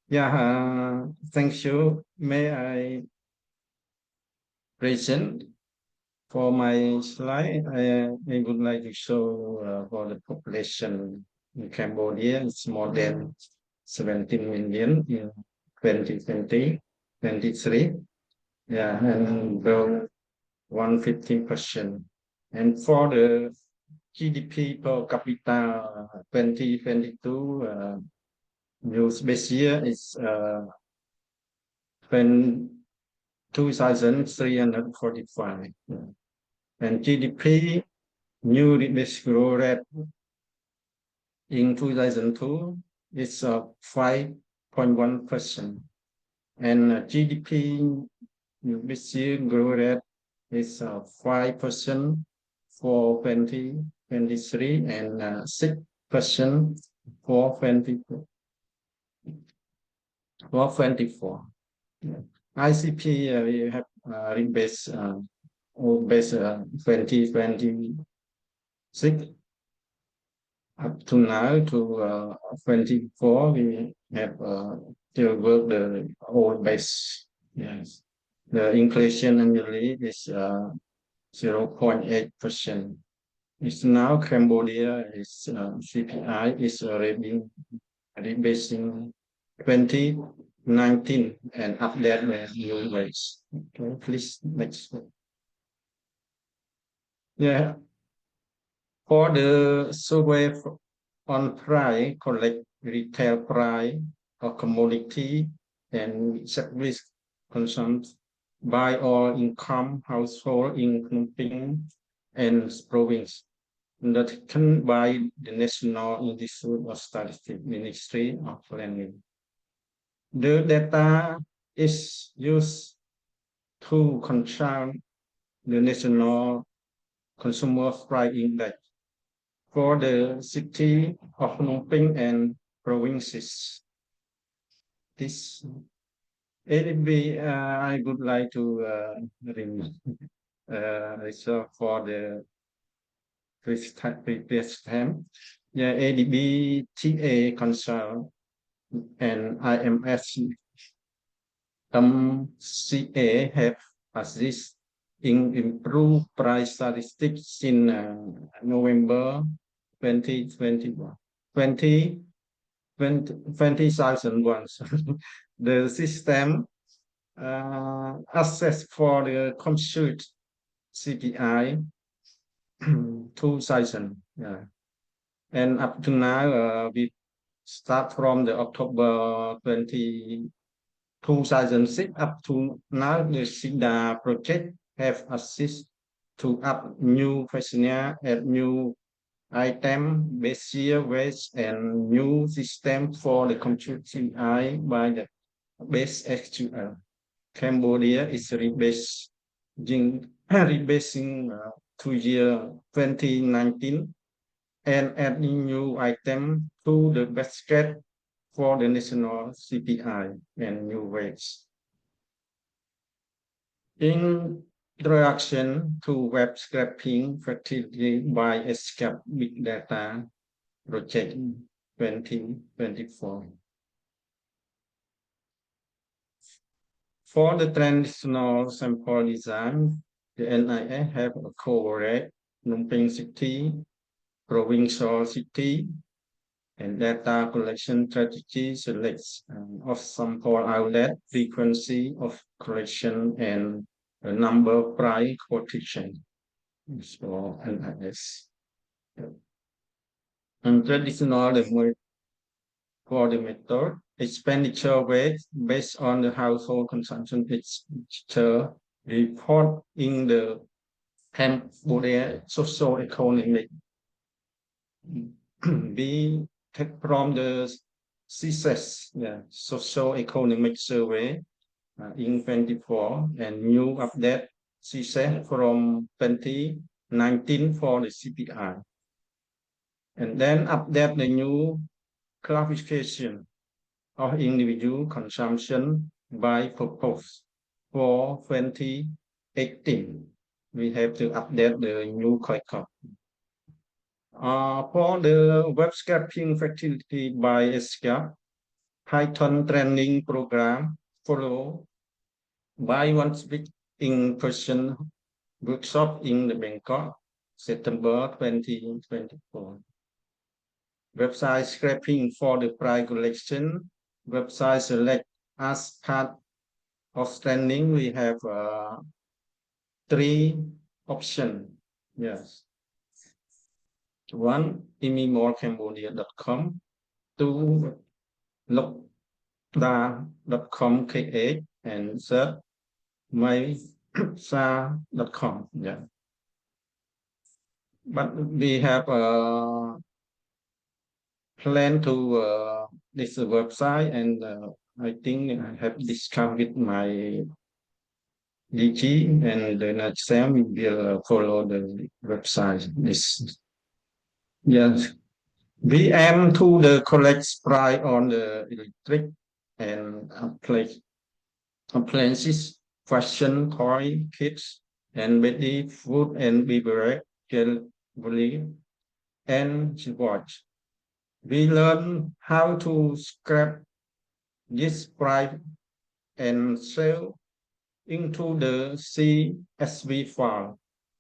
Yeah, thank you. May I present for my slide? I would like to show for the population in Cambodia. It's more than 17 million in 2023. Yeah, and grow 150%. And for the GDP per capita 2022, news base year is 2,345. And GDP new base growth rate in 2002 is 5.1%. And GDP new base year growth rate is 5% for 2023 and 6% for 2024. ICP we have rebase base 2026 up to now to 24. We have still work the old base. Yes, the inflation annually is 0.8%. It's now Cambodia is CPI is rebasing 2019 and update the new rates. Okay, please next. Yeah, for the survey on price, collect retail price or commodity and set risk consumption by all income household including and province undertaken by the National Institute of Statistics Ministry of Planning. The data is used to control the National Consumer Price Index for the city of Phnom Penh and provinces. This ADB, I would like to so for the previous time. Yeah, ADB, TA Consult, and IMS CA have assist in improved price statistics in November 2021. 20,001. The system assess for the compute CPI 2000. Yeah. And up to now, we start from the October 2006 up to now, the SIDA project have assist to up new questionnaire and new item, base year, weight, and new system for the compute CPI by the base SQL. Cambodia is rebasing to year 2019 and adding new item to the basket for the national CPI and new rates. Introduction to web scraping facility by ESCAP Big Data Project 2024. For the traditional sample design, the NIA have a coverage Phnom Penh City, provincial city, and data collection strategy selects of sample outlet, frequency of collection, and a number price quotation. So NIS. And traditional for the method, expenditure rate based on the household consumption expenditure report in the Cambodia socio-economic. We take from the CSES, socio-economic survey in 24 and new update CSES from 2019 for the CPI. And then update the new classification of individual consumption by purpose for 2018. We have to update the new record. For the web scraping facility by ESCAP, Python training program follow by 1 week in-person workshop in the Bangkok, September 2024. Website scraping for the price collection. Website select as part of training. We have 3 options. Yes. 1, imimallcambodia.com. 2, logda.com KH, and 3, mysa.com. Yeah. But we have plan to this website, and I think I have discussed with my DG, and the next time we will follow the website. Yes, we aim to the collect price on the electric and appliances, fashion, toy, kids, and baby food and beverage, jewelry, and watch. We learn how to scrap this price and sell into the CSV file.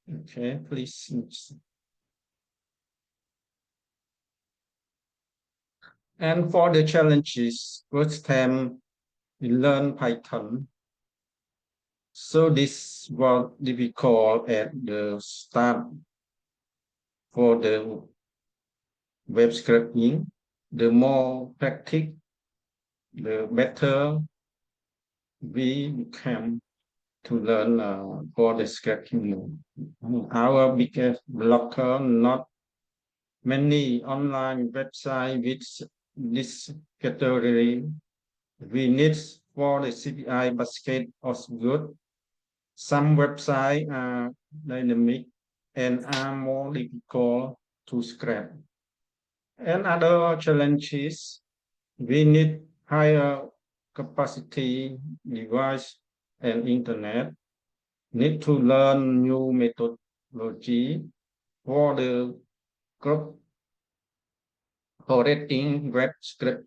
Okay, please. And for the challenges, first time we learn Python. So this what we call at the start for the web scraping. The more practice, the better we become to learn for the scraping. Our biggest blocker, not many online websites with this category. We need for the CPI basket of good. Some websites are dynamic and are more difficult to scrap. And other challenges, we need higher capacity device and internet, need to learn new methodology for the correcting web script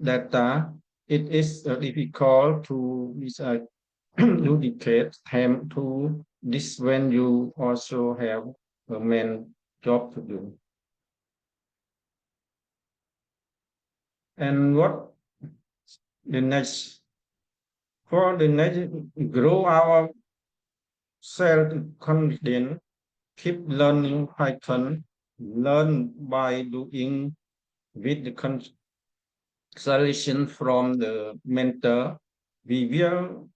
data. It is difficult to dedicate time to this when you also have a main job to do. And what the next? For the next, grow our self-confidence, keep learning Python, learn by doing with the consultation from the mentor. We will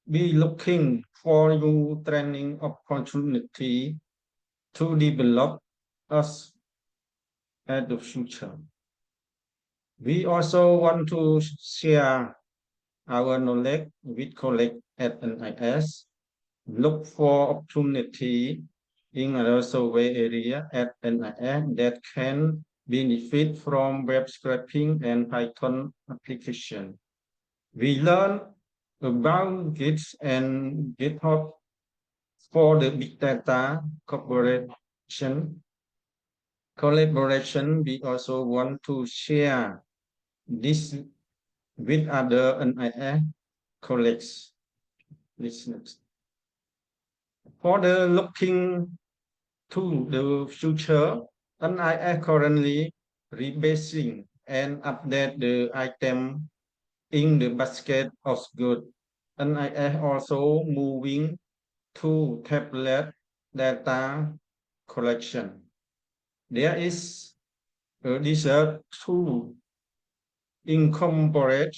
be looking for new training opportunity to develop us at the future. We also want to share our knowledge with colleagues at NIS, look for opportunity in another survey area at NIS that can benefit from web scraping and Python application. We learn about Git and GitHub for the big data collaboration. We also want to share this with other NIS colleagues. Listeners. For the looking to the future, NIS currently rebasing and update the item in the basket of goods. NIS also moving to tablet data collection. There is a desire to incorporate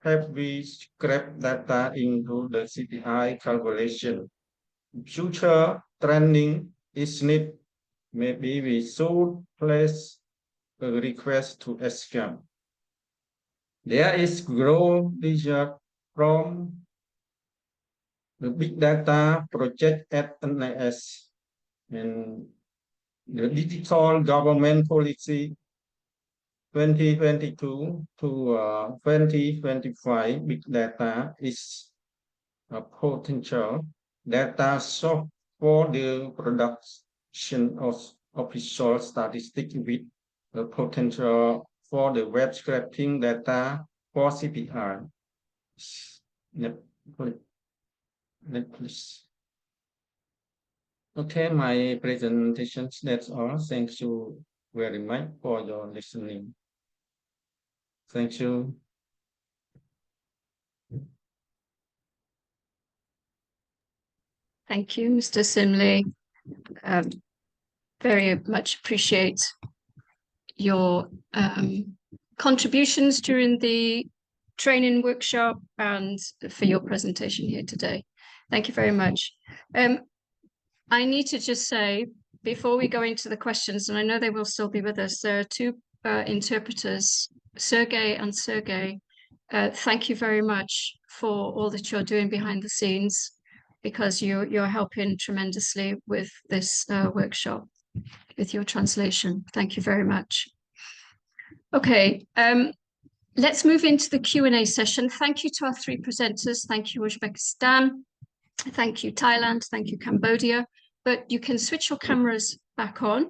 heavy scrap data into the CPI calculation. Future trending is need. Maybe we should place a request to ESCAP. There is growing desire from the big data project at NIS and the digital government policy 2022 to 2025. Big data is a potential data source for the production of official statistics with the potential for the web scraping data for CPR. Next, please. Okay, my presentations, that's all. Thank you very much for your listening. Thank you. Thank you, Mr. Simley. Very much appreciate your contributions during the training workshop and for your presentation here today. Thank you very much. I need to just say, before we go into the questions, and I know they will still be with us, there are two interpreters, Sergey and Sergey. Thank you very much for all that you're doing behind the scenes, because you're helping tremendously with this workshop, with your translation. Thank you very much. Okay, let's move into the Q&A session. Thank you to our three presenters. Thank you, Uzbekistan. Thank you, Thailand. Thank you, Cambodia. But you can switch your cameras back on.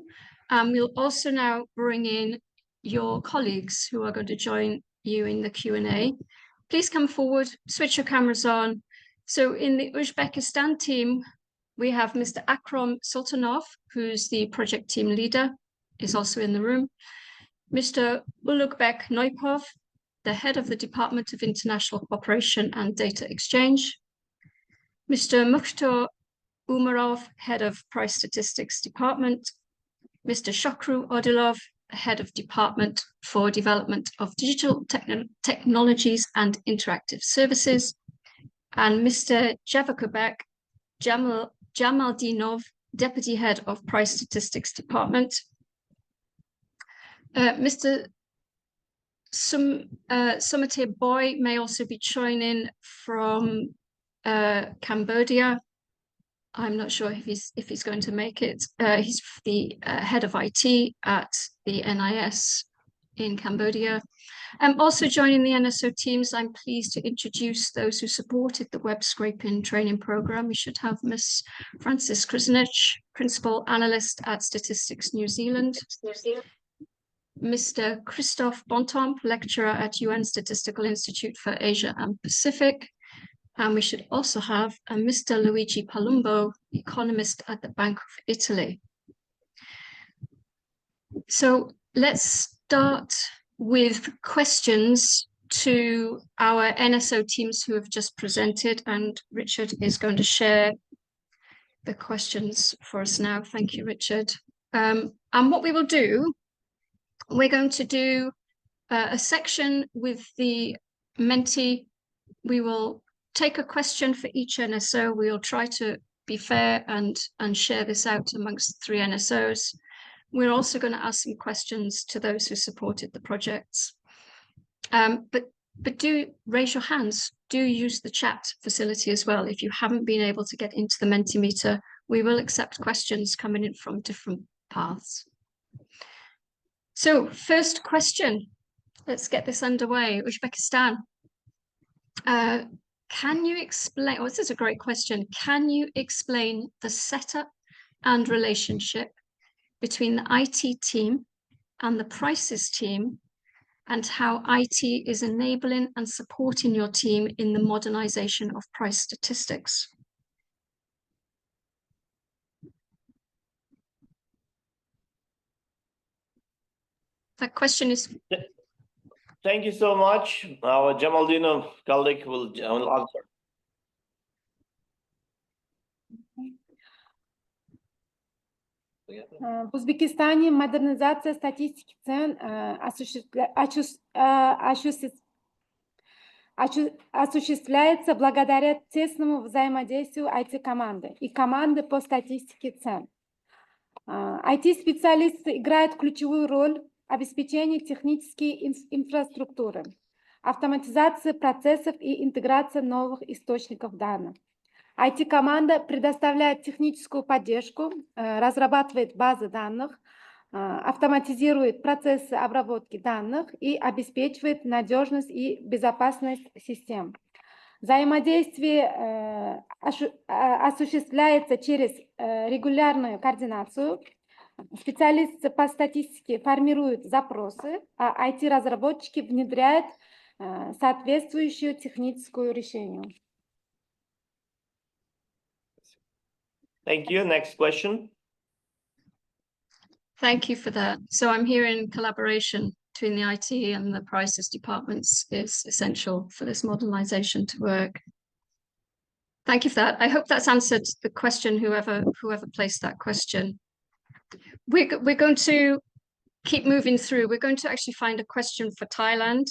We'll also now bring in your colleagues who are going to join you in the Q&A. Please come forward, switch your cameras on. So in the Uzbekistan team, we have Mr. Akram Sultanov, who's the project team leader, is also in the room. Mr. Ulugbek Noipov, the head of the Department of International Cooperation and Data Exchange. Mr. Mukhtar Umarov, head of Price Statistics Department. Mr. Shokru Odilov, head of Department for Development of Digital Technologies and Interactive Services. And Mr. Javakubek Jamaldinov, deputy head of Price Statistics Department. Mr. Sumate Boy may also be joining from Cambodia. I'm not sure if he's going to make it. He's the head of IT at the NIS in Cambodia. Also joining the NSO teams, I'm pleased to introduce those who supported the web scraping training program. We should have Miss Frances Krasnich, Principal Analyst at Statistics New Zealand. Mr. Christophe Bontemps, Lecturer at UN Statistical Institute for Asia and Pacific. And we should also have Mr. Luigi Palumbo, economist at the Bank of Italy. So let's start with questions to our NSO teams who have just presented, and Richard is going to share the questions for us now. Thank you, Richard. And what we will do, we're going to do a section with the Menti. We will take a question for each NSO. We will try to be fair and share this out amongst 3 NSOs. We're also going to ask some questions to those who supported the projects. But do raise your hands. Do use the chat facility as well. If you haven't been able to get into the Mentimeter, we will accept questions coming in from different paths. So first question, let's get this underway. Uzbekistan. Can you explain, this is a great question. Can you explain the setup and relationship between the IT team and the prices team, and how IT is enabling and supporting your team in the modernization of price statistics? That question is... Thank you so much. Our Jamaldino colleague will answer. В Узбекистане модернизация статистики цен осуществляется благодаря тесному взаимодействию IT-команды и команды по статистике цен. IT-специалисты играют ключевую роль в обеспечении технической инфраструктуры, автоматизации процессов и интеграции новых источников данных. IT-команда предоставляет техническую поддержку, разрабатывает базы данных, автоматизирует процессы обработки данных и обеспечивает надежность и безопасность систем. Взаимодействие осуществляется через регулярную координацию. Специалисты по статистике формируют запросы, а IT-разработчики внедряют соответствующую техническую решение. Thank you. Next question. Thank you for that. So I'm hearing collaboration between the IT and the prices departments is essential for this modernization to work. Thank you for that. I hope that's answered the question, whoever placed that question. We're going to keep moving through. We're going to actually find a question for Thailand.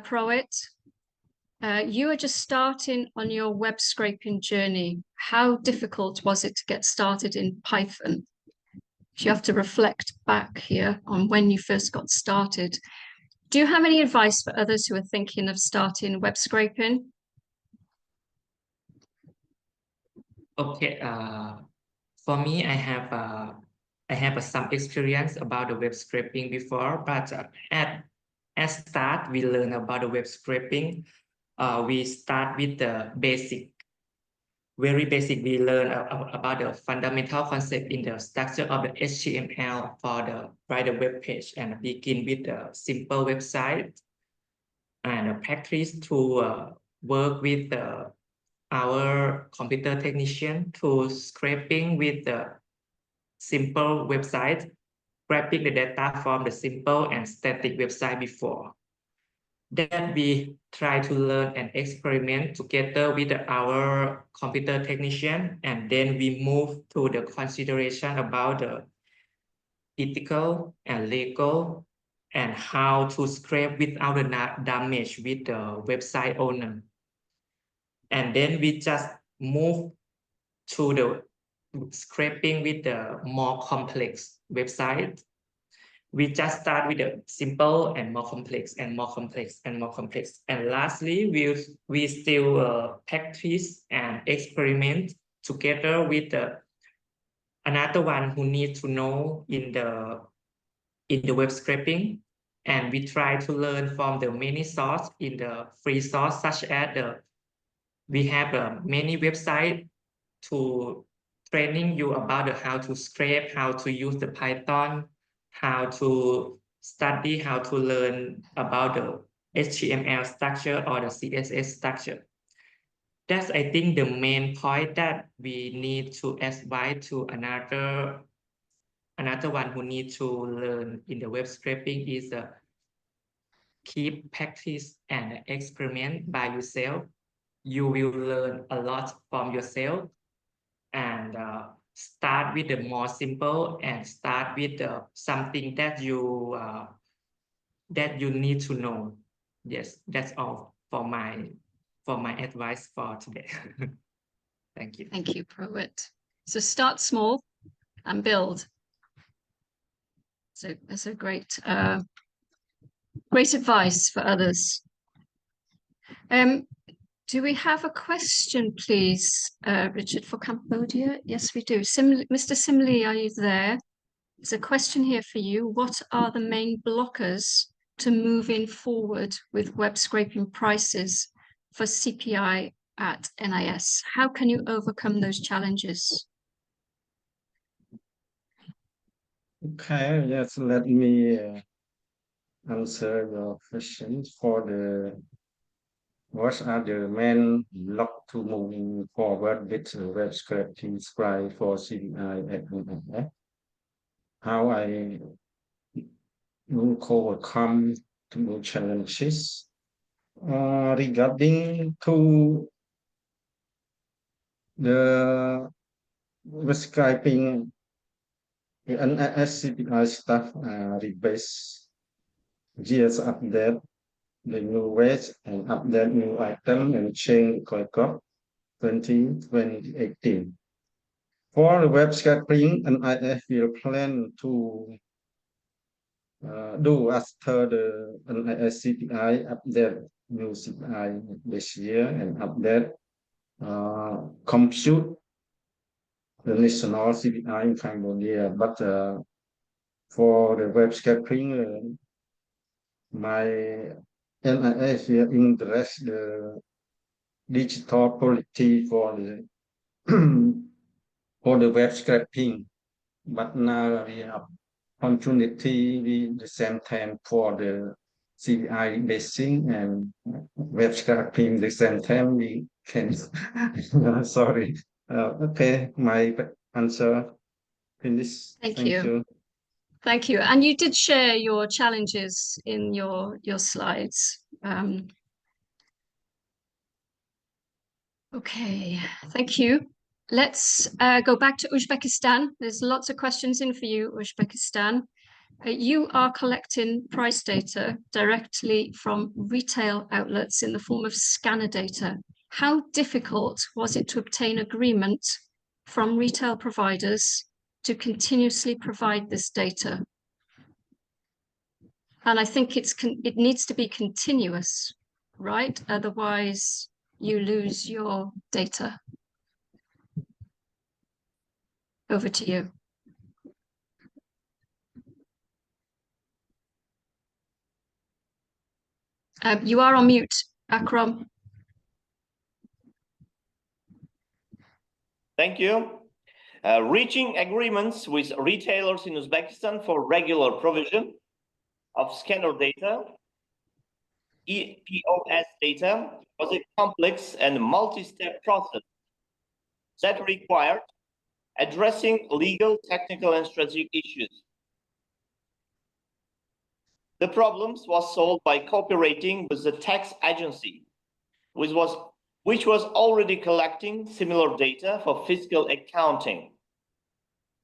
Proit. You are just starting on your web scraping journey. How difficult was it to get started in Python? You have to reflect back here on when you first got started. Do you have any advice for others who are thinking of starting web scraping? Okay, for me, I have some experience about the web scraping before, but at start we learn about the web scraping. We start with the very basic. We learn about the fundamental concept in the structure of the HTML for the web page, and begin with the simple website and practice to work with our computer technician to scraping with the simple website, grabbing the data from the simple and static website before. Then we try to learn and experiment together with our computer technician, and then we move to the consideration about the ethical and legal and how to scrape without the damage with the website owner. And then we just move to the scraping with the more complex website. we just start with the simple and more complex and more complex and more complex. And lastly, we still practice and experiment together with another one who needs to know in the web scraping. And we try to learn from the many sources in the free source, such as we have many websites to training you about how to scrape, how to use the Python, how to study, how to learn about the HTML structure or the CSS structure. That's, I think, the main point that we need to advise to another one who needs to learn in the web scraping is keep practice and experiment by yourself. You will learn a lot from yourself, and start with the more simple and start with something that you need to know. Yes, that's all for my advice for today. Thank you. Thank you, Prawit. So start small and build. So that's a great advice for others. Do we have a question, please, Richard, for Cambodia? Yes, we do. Mr. Simley, are you there? There's a question here for you. What are the main blockers to moving forward with web scraping prices for CPI at NIS? How can you overcome those challenges? Okay, yes, let me answer your question for what are the main block to moving forward with web scraping price for CPI at NIS? How I will overcome two challenges regarding to the web scraping. The NIS CPI staff rebase GS update the new weights and update new item and change code 2018. For the web scraping, NIS will plan to do after the NIS CPI update new CPI this year and update compute the national CPI in Cambodia. But for the web scraping, my NIS will interest the digital policy for the for the web scraping. But now we have opportunity with the same time for the CPI basing and web scraping the same time we can sorry. Okay, my answer finished. Thank you. Thank you. And you did share your challenges in your slides. Okay, thank you. Let's go back to Uzbekistan. There's lots of questions in for you, Uzbekistan. You are collecting price data directly from retail outlets in the form of scanner data. How difficult was it to obtain agreement from retail providers to continuously provide this data? And I think it needs to be continuous, right? Otherwise, you lose your data. Over to you. You are on mute, Akram. Thank you. Reaching agreements with retailers in Uzbekistan for regular provision of scanner data, EPOS data, was a complex and multi-step process that required addressing legal, technical, and strategic issues. The problems was solved by cooperating with the tax agency, which was already collecting similar data for fiscal accounting.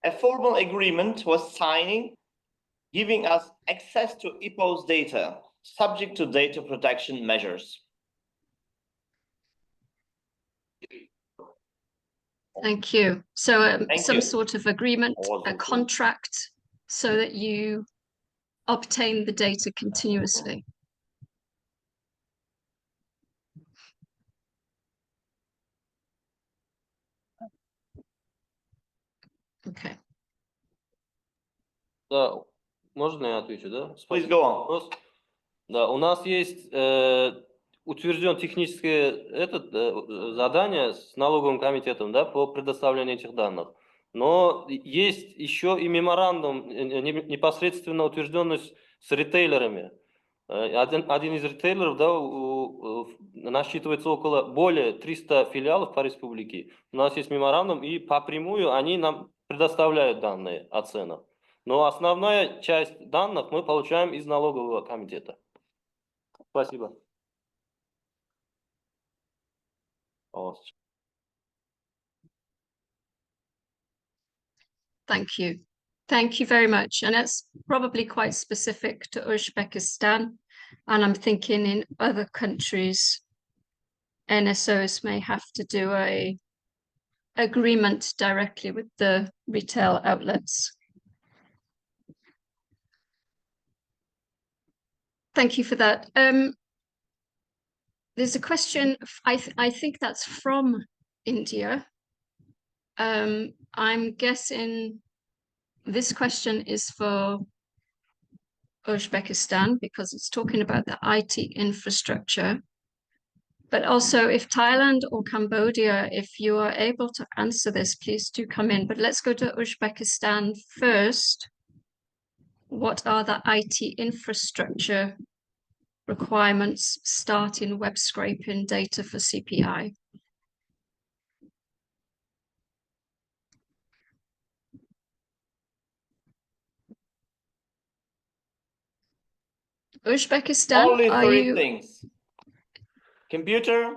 A formal agreement was signing, giving us access to EPOS data, subject to data protection measures. Thank you. So some sort of agreement, a contract, so that you obtain the data continuously? Okay. Да, можно я отвечу, да? Please go on. Да, у нас есть утвержден техническое задание с налоговым комитетом, да, по предоставлению этих данных. Но есть еще и меморандум, непосредственно утвержденный с ритейлерами. Один из ритейлеров, да, насчитывается более 300 филиалов по республике. У нас есть меморандум, и попрямую они нам предоставляют данные о ценах. Но основная часть данных мы получаем из налогового комитета. Спасибо. Thank you. Thank you very much. And it's probably quite specific to Uzbekistan. And I'm thinking in other countries, NSOs may have to do a agreement directly with the retail outlets. Thank you for that. There's a question, I think that's from India. I'm guessing this question is for Uzbekistan because it's talking about the IT infrastructure. But also if Thailand or Cambodia, if you are able to answer this, please do come in. But let's go to Uzbekistan first. What are the IT infrastructure requirements starting web scraping data for CPI? Uzbekistan, Only three things: computer,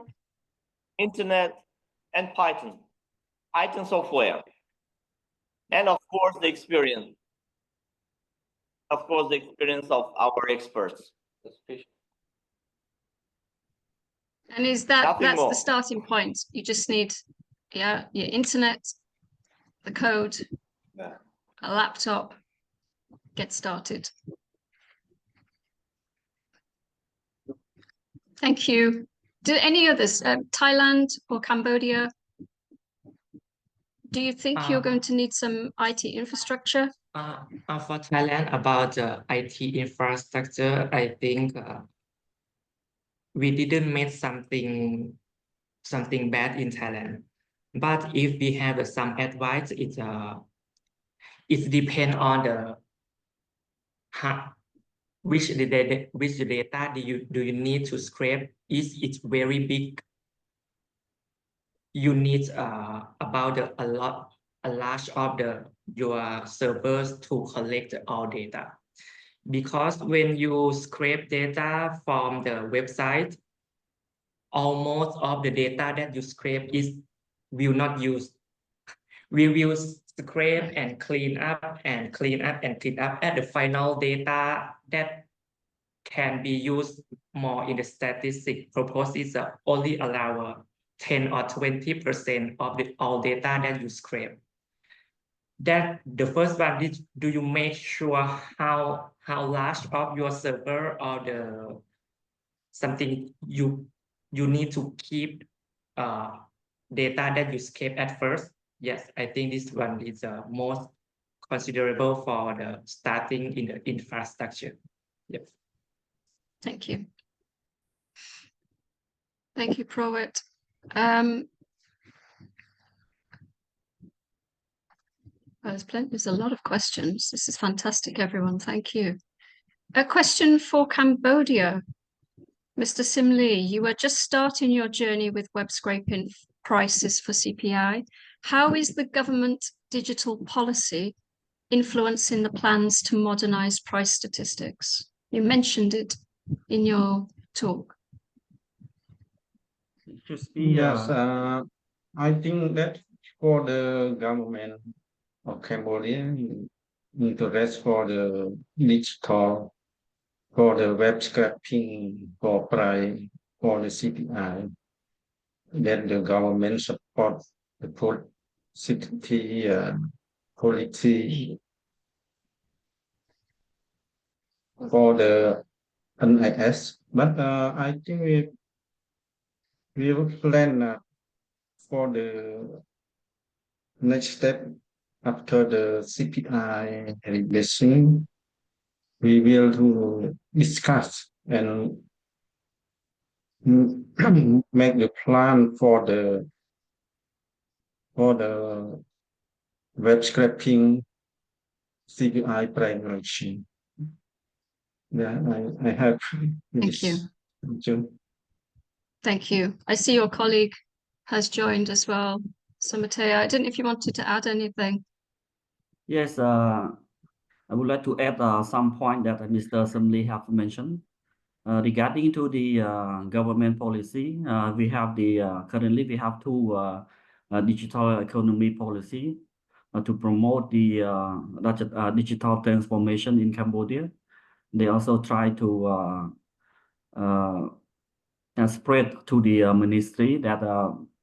internet, and Python software, and of course the experience. Of course, the experience of our experts. And is that's more. The starting point? You just need, yeah, your internet, the code, a laptop, get started. Thank you. Do any others, Thailand or Cambodia? Do you think you're going to need some IT infrastructure? For Thailand, about IT infrastructure, I think we didn't make something bad in Thailand. But if we have some advice, it depends on the which data do you need to scrape. It's very big. You need about a large of your servers to collect all data, because when you scrape data from the website, almost of the data that you scrape will not use. We will scrape and clean up and clean up and clean up, and the final data that can be used more in the statistic purposes only allow 10 or 20% of all data that you scrape. That the first one is, do you make sure how large of your server or the something you need to keep data that you scrape at first? Yes, I think this one is most considerable for the starting in the infrastructure. Yes. Thank you. Thank you, Prowit. There's a lot of questions. This is fantastic, everyone. Thank you. A question for Cambodia. Mr. Sim Lee, you are just starting your journey with web scraping prices for CPI. How is the government digital policy influencing the plans to modernize price statistics? You mentioned it in your talk. Yes, I think that for the government of Cambodia, interest for the digital, for the web scraping, for price, for the CPI, that the government support the city policy for the NIS, but I think we will plan for the next step after the CPI rebasing. We will to discuss and make the plan for the web scraping CPI preparation. Yeah, I have. Thank you. Thank you. Thank you. I see your colleague has joined as well. So Matteo, I didn't know if you wanted to add anything. Yes, I would like to add some point that Mr. Sumli have mentioned. Regarding to the government policy, we have currently we have two digital economy policy to promote the digital transformation in Cambodia. They also try to spread to the ministry that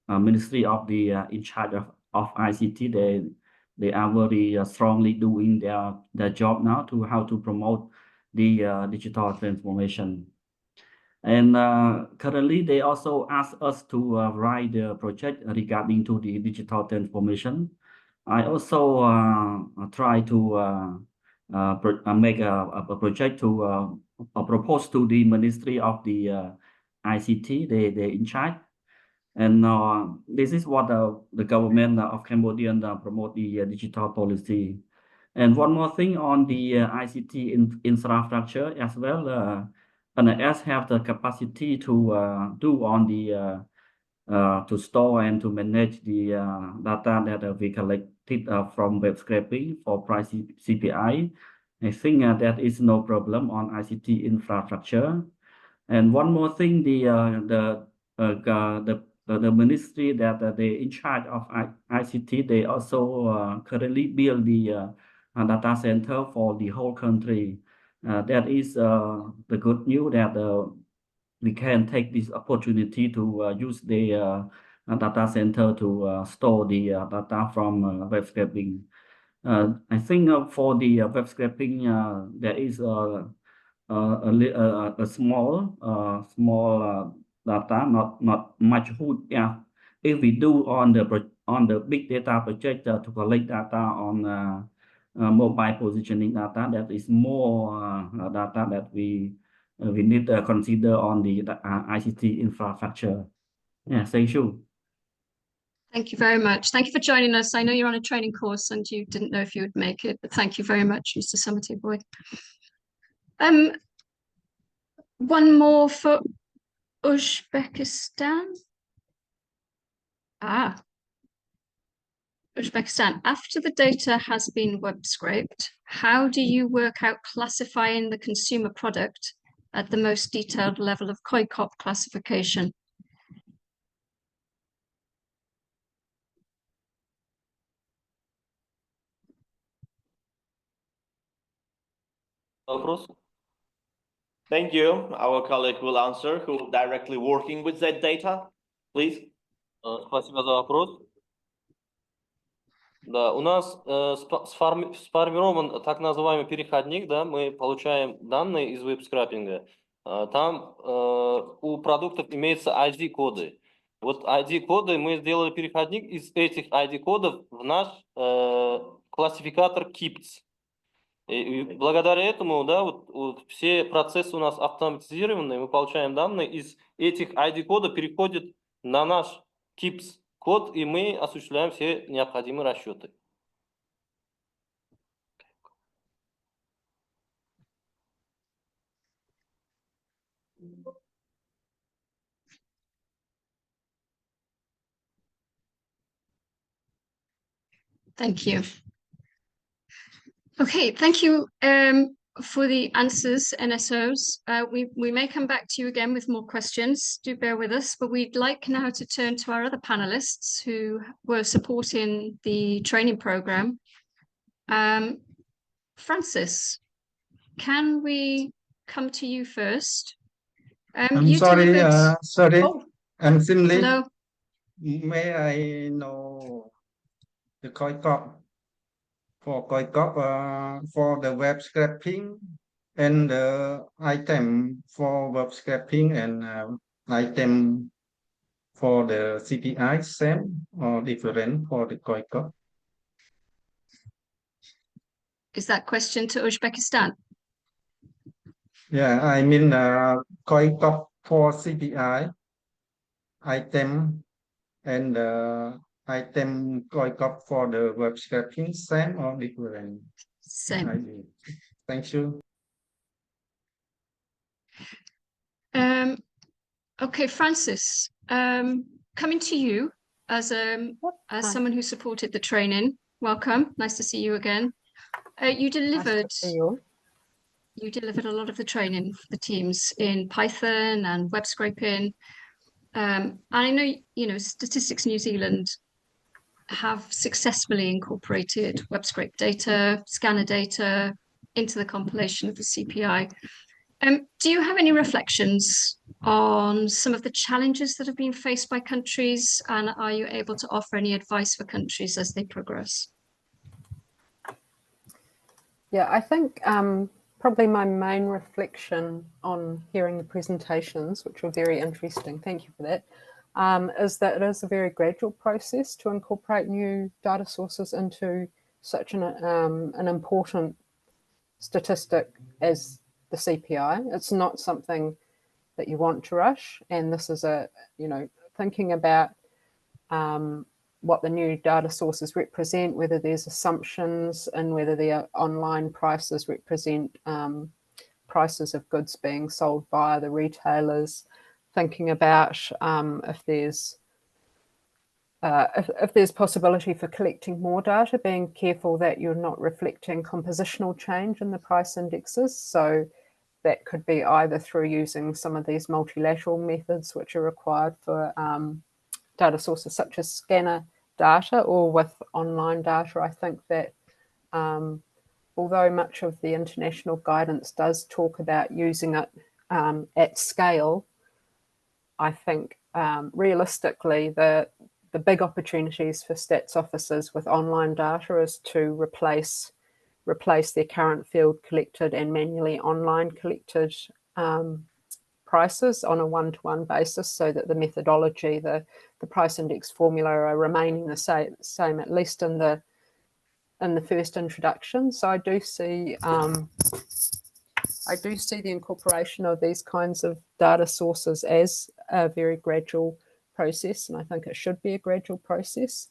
ministry of the in charge of ICT. They are very strongly doing their job now to how to promote the digital transformation. And currently, they also ask us to write the project regarding to the digital transformation. I also try to make a project to propose to the Ministry of the ICT. They in charge. And this is what the government of Cambodia promote the digital policy. And one more thing on the ICT infrastructure as well. NIS have the capacity to do on the to store and to manage the data that we collected from web scraping for price CPI. I think that is no problem on ICT infrastructure. And one more thing, the ministry that they in charge of ICT, they also currently build the data center for the whole country. That is the good news that we can take this opportunity to use the data center to store the data from web scraping. I think for the web scraping, there is a small data, not much huge. Yeah, if we do on the big data project to collect data on mobile positioning data, that is more data that we need to consider on the ICT infrastructure. Yeah, thank you. Thank you very much. Thank you for joining us. I know you're on a training course and you didn't know if you would make it, but thank you very much, Mr. Samate Boy. One more for Uzbekistan. Uzbekistan. After the data has been web scraped, how do you work out classifying the consumer product at the most detailed level of COICOP classification? Вопрос? Thank you. Our colleague will answer, who directly working with that data. Please. Спасибо за вопрос. Да, у нас сформирован так называемый переходник, да, мы получаем данные из веб-скрапинга. Там у продуктов имеются ID-коды. Вот ID-коды мы сделали переходник из этих ID-кодов в наш классификатор KIPS. И благодаря этому, да, вот все процессы у нас автоматизированы, мы получаем данные из этих ID-кодов, переходят на наш KIPS код, и мы осуществляем все необходимые расчеты. Thank you. Okay, thank you for the answers, NSOs. We may come back to you again with more questions. Do bear with us, but we'd like now to turn to our other panelists who were supporting the training program. Francis, can we come to you first? I'm sorry, sorry. Oh, I'm simply. hello. May I know the COICOP for COICOP for the web scraping and item for web scraping and item for the CPI same or different for the COICOP? Is that question to Uzbekistan? Yeah, I mean COICOP for CPI item and item COICOP for the web scraping same or different? Same. Thank you. Okay, Francis, coming to you as someone who supported the training. Welcome. Nice to see you again. You delivered you delivered a lot of the training for the teams in Python and web scraping. I know, you know, Statistics New Zealand have successfully incorporated web scrape data, scanner data into the compilation of the CPI. Do you have any reflections on some of the challenges that have been faced by countries, and are you able to offer any advice for countries as they progress? Yeah, I think probably my main reflection on hearing the presentations, which were very interesting, thank you for that, is that it is a very gradual process to incorporate new data sources into such an important statistic as the CPI. It's not something that you want to rush, and this is thinking about what the new data sources represent, whether there's assumptions, and whether the online prices represent prices of goods being sold via the retailers, thinking about if there's possibility for collecting more data, being careful that you're not reflecting compositional change in the price indexes. So that could be either through using some of these multilateral methods which are required for data sources such as scanner data, or with online data. I think that although much of the international guidance does talk about using it at scale, I think realistically the big opportunities for stats officers with online data is to replace their current field collected and manually online collected prices on a one-to-one basis, so that the methodology, the price index formula are remaining the same at least in the first introduction. So I do see the incorporation of these kinds of data sources as a very gradual process, and I think it should be a gradual process,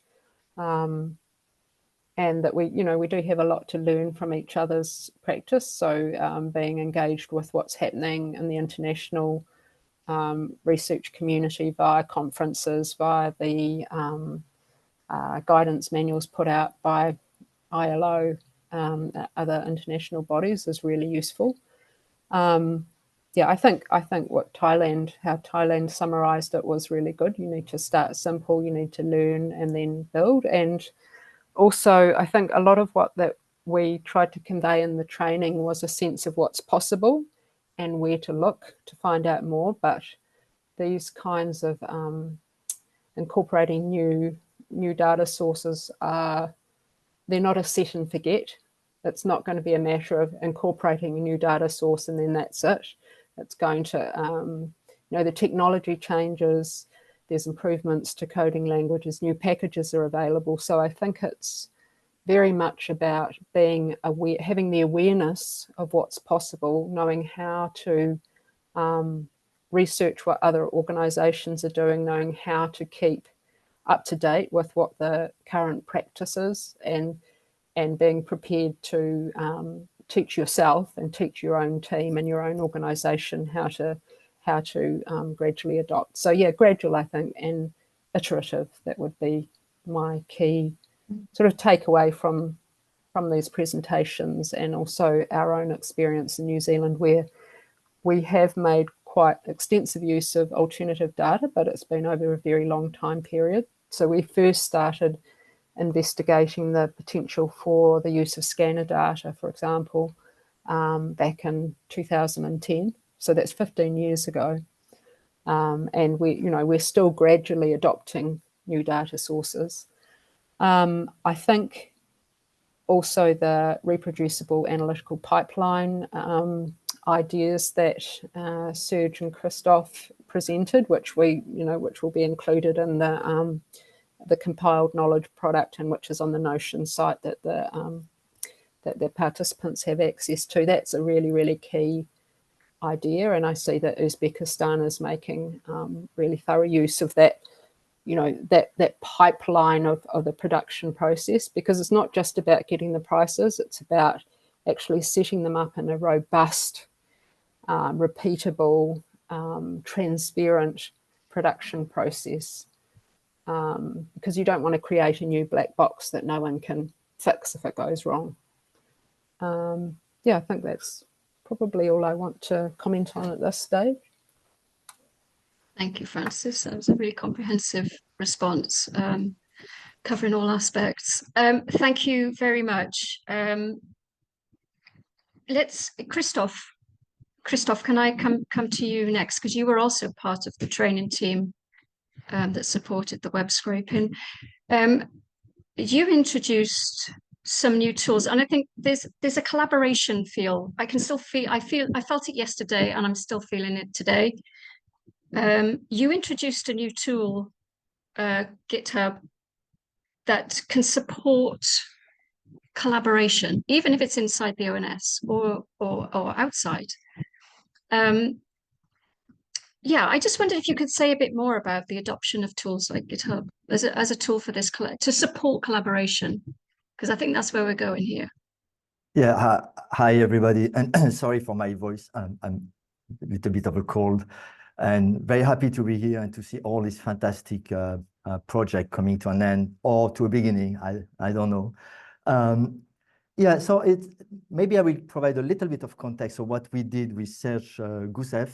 and that we do have a lot to learn from each other's practice. So being engaged with what's happening in the international research community via conferences, via the guidance manuals put out by ILO, other international bodies, is really useful. Yeah, I think how Thailand summarized it was really good. You need to start simple, you need to learn and then build. And also, I think a lot of what that we tried to convey in the training was a sense of what's possible and where to look to find out more. But these kinds of incorporating new data sources they're not a set and forget. It's not going to be a matter of incorporating a new data source and then that's it. It's going to, the technology changes, there's improvements to coding languages, new packages are available. So I think it's very much about being aware, having the awareness of what's possible, knowing how to research what other organizations are doing, knowing how to keep up to date with what the current practice is, and being prepared to teach yourself and teach your own team and your own organization how to gradually adopt. So yeah, gradual, I think, and iterative. That would be my key sort of takeaway from these presentations, and also our own experience in New Zealand, where we have made quite extensive use of alternative data, but it's been over a very long time period. So we first started investigating the potential for the use of scanner data, for example, back in 2010. So that's 15 years ago. And we're still gradually adopting new data sources. I think also the reproducible analytical pipeline ideas that Serge and Christophe presented, which will be included in the compiled knowledge product, and which is on the Notion site that the participants have access to. That's a really, really key idea, and I see that Uzbekistan is making really thorough use of that, that pipeline of the production process, because it's not just about getting the prices, it's about actually setting them up in a robust, repeatable, transparent production process, because you don't want to create a new black box that no one can fix if it goes wrong. Yeah, I think that's probably all I want to comment on at this stage. Thank you, Frances. That was a really comprehensive response, covering all aspects. Thank you very much. Christophe, can I come to you next? Because you were also part of the training team that supported the web scraping. You introduced some new tools, and I think there's a collaboration feel. I felt it yesterday, and I'm still feeling it today. You introduced a new tool, GitHub, that can support collaboration, even if it's inside the ONS or outside. Yeah, I just wondered if you could say a bit more about the adoption of tools like GitHub as a tool for this to support collaboration, because I think that's where we're going here. Yeah, hi everybody, and sorry for my voice. I'm a little bit of a cold, and very happy to be here and to see all this fantastic project coming to an end or to a beginning. I don't know. Yeah, so maybe I will provide a little bit of context of what we did with Serge Gusev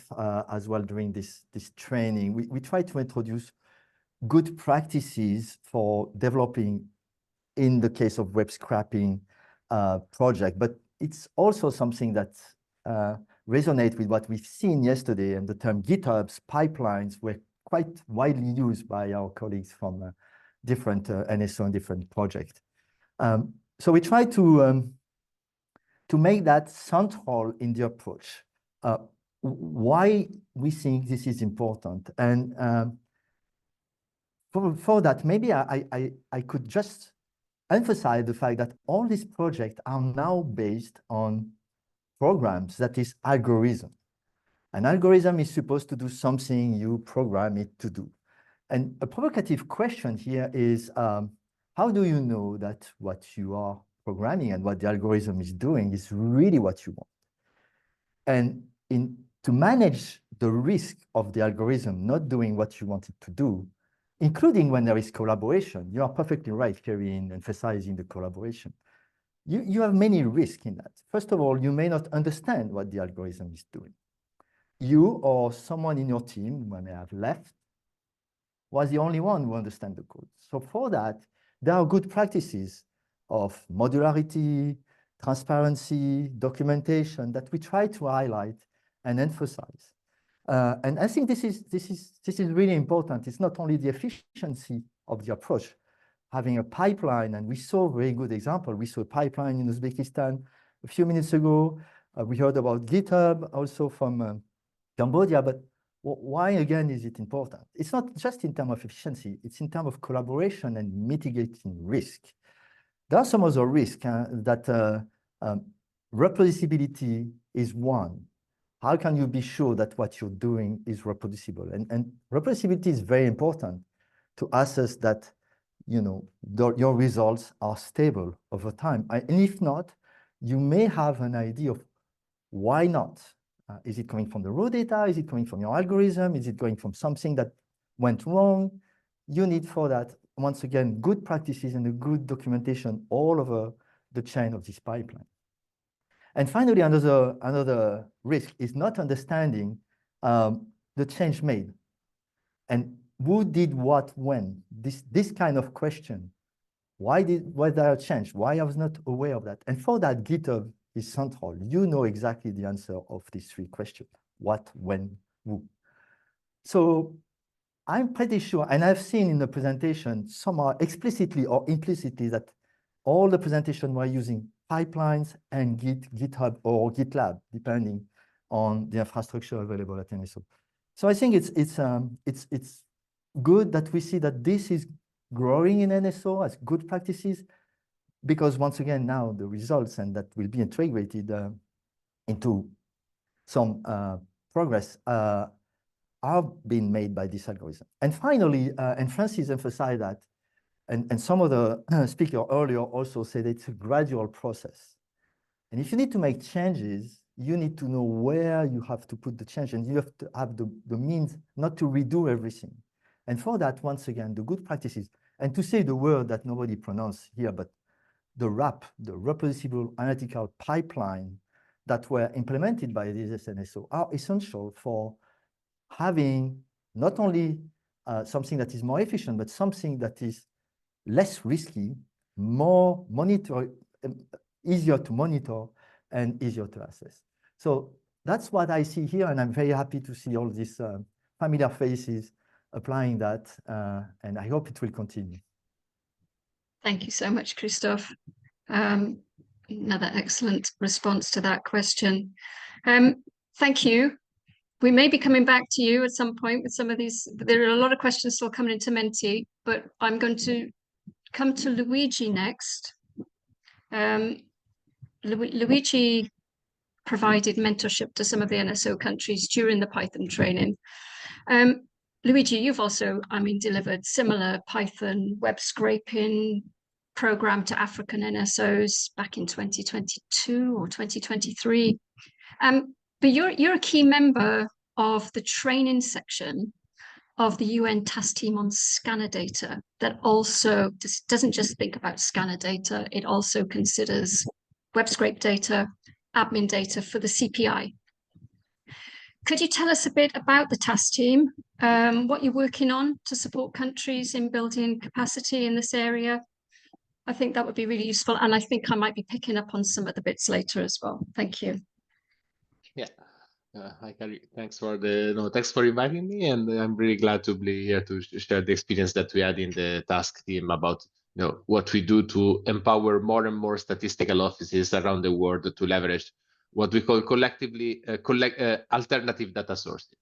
as well during this training. We tried to introduce good practices for developing, in the case of web scraping project, but it's also something that resonates with what we've seen yesterday, and the term GitHub's pipelines were quite widely used by our colleagues from different NSO and different projects. So we try to make that central in the approach. Why we think this is important, and for that, maybe I could just emphasize the fact that all these projects are now based on programs, that is algorithm. An algorithm is supposed to do something you program it to do. And a provocative question here is, how do you know that what you are programming and what the algorithm is doing is really what you want? And to manage the risk of the algorithm not doing what you want it to do, including when there is collaboration, you are perfectly right, Kerry, in emphasizing the collaboration. You have many risks in that. First of all, you may not understand what the algorithm is doing. You or someone in your team who may have left was the only one who understands the code. So for that, there are good practices of modularity, transparency, documentation that we try to highlight and emphasize. And I think this is really important. It's not only the efficiency of the approach, having a pipeline, and we saw a very good example. We saw a pipeline in Uzbekistan a few minutes ago. We heard about GitHub also from Cambodia, but why again is it important? It's not just in terms of efficiency, it's in terms of collaboration and mitigating risk. There are some other risks that reproducibility is one. How can you be sure that what you're doing is reproducible? And reproducibility is very important to assess that your results are stable over time. And if not, you may have an idea of why not. Is it coming from the raw data? Is it coming from your algorithm? Is it going from something that went wrong? You need for that, once again, good practices and a good documentation all over the chain of this pipeline. And finally, another risk is not understanding the change made. And who did what when? This kind of question. Why did I change? Why I was not aware of that? And for that, GitHub is central. You know exactly the answer of these three questions: what, when, who. So I'm pretty sure, and I've seen in the presentation, some are explicitly or implicitly that all the presentation were using pipelines and GitHub or GitLab, depending on the infrastructure available at NSO. So I think it's good that we see that this is growing in NSO as good practices, because once again, now the results and that will be integrated into some progress are being made by this algorithm. And finally, and Francis emphasized that, and some of the speakers earlier also said it's a gradual process. And if you need to make changes, you need to know where you have to put the change, and you have to have the means not to redo everything. And for that, once again, the good practices, and to say the word that nobody pronounced here, but the RAP, the reproducible analytical pipeline that were implemented by this NSO are essential for having not only something that is more efficient, but something that is less risky, more easier to monitor, and easier to assess. So that's what I see here, and I'm very happy to see all these familiar faces applying that, and I hope it will continue. Thank you so much, Christophe. Another excellent response to that question. Thank you. We may be coming back to you at some point with some of these. There are a lot of questions still coming into Menti, but I'm going to come to Luigi next. Luigi provided mentorship to some of the NSO countries during the Python training. Luigi, you've also, delivered similar Python web scraping program to African NSOs back in 2022 or 2023. But you're a key member of the training section of the UN task team on scanner data that also doesn't just think about scanner data, it also considers web scrape data, admin data for the CPI. Could you tell us a bit about the task team, what you're working on to support countries in building capacity in this area? I think that would be really useful, and I think I might be picking up on some of the bits later as well. Thank you. Yeah. Hi, Carrie. Thanks for inviting me, and I'm really glad to be here to share the experience that we had in the task team about what we do to empower more and more statistical offices around the world to leverage what we call collectively alternative data sources.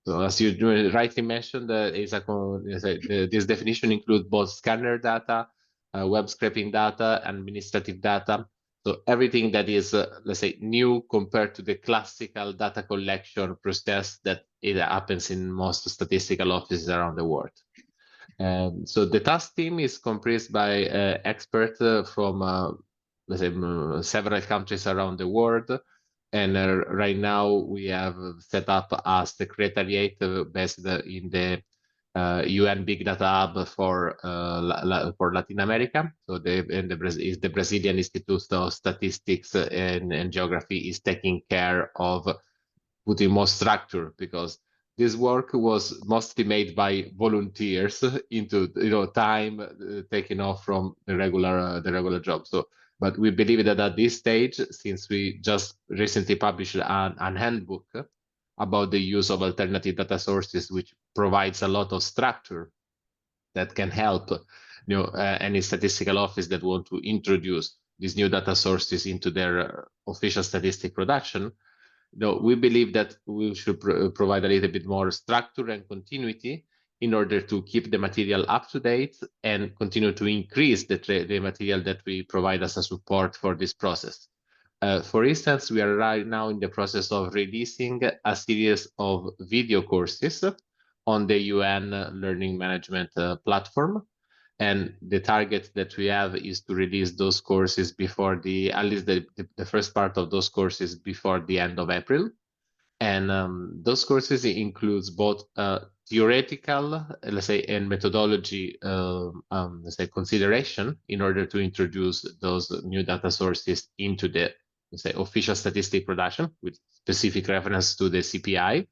So as you rightly mentioned, this definition includes both scanner data, web scraping data, administrative data. So everything that is, let's say, new compared to the classical data collection process that it happens in most statistical offices around the world. So the task team is comprised by experts from, let's say, several countries around the world. And right now we have set up a secretariat based in the UN Big Data Hub for Latin America. So the Brazilian Institute of Statistics and Geography is taking care of putting more structure, because this work was mostly made by volunteers into time taken off from the regular job. So, but we believe that at this stage, since we just recently published an handbook about the use of alternative data sources, which provides a lot of structure that can help any statistical office that want to introduce these new data sources into their official statistic production. We believe that we should provide a little bit more structure and continuity in order to keep the material up to date and continue to increase the material that we provide as a support for this process. For instance, we are right now in the process of releasing a series of video courses on the UN Learning Management platform. And the target that we have is to release those courses before at least the first part of those courses before the end of April. And those courses includes both theoretical, let's say, and methodology, let's say, consideration in order to introduce those new data sources into the, let's say, official statistic production with specific reference to the CPI,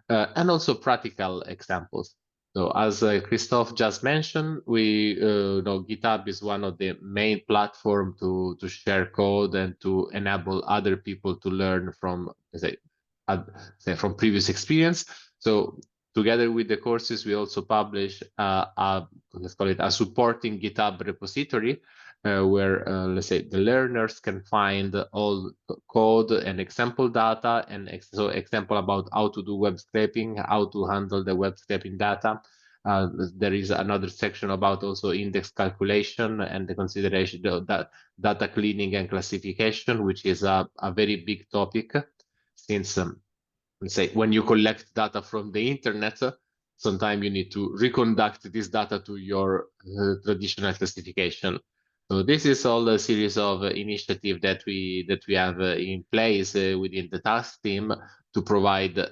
and also practical examples. So as Christophe just mentioned, we GitHub is one of the main platforms to share code and to enable other people to learn from, say from previous experience. So together with the courses, we also publish let's call it a supporting GitHub repository where let's say the learners can find all code and example data, and so example about how to do web scraping, how to handle the web scraping data. There is another section about also index calculation and the consideration that data cleaning and classification, which is a very big topic, since let's say when you collect data from the internet, sometimes you need to reconduct this data to your traditional classification. So this is all a series of initiatives that we have in place within the task team to provide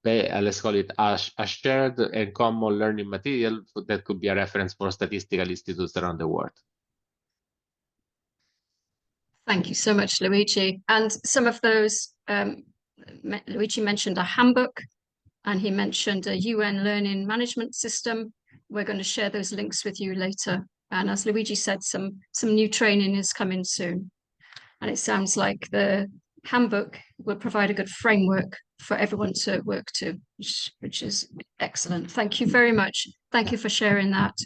let's call it a shared and common learning material that could be a reference for statistical institutes around the world. Thank you so much, Luigi. And some of those, Luigi mentioned a handbook, and he mentioned a UN learning management system. We're going to share those links with you later. And as Luigi said, some new training is coming soon. And it sounds like the handbook will provide a good framework for everyone to work to, which is excellent. Thank you very much. Thank you for sharing that.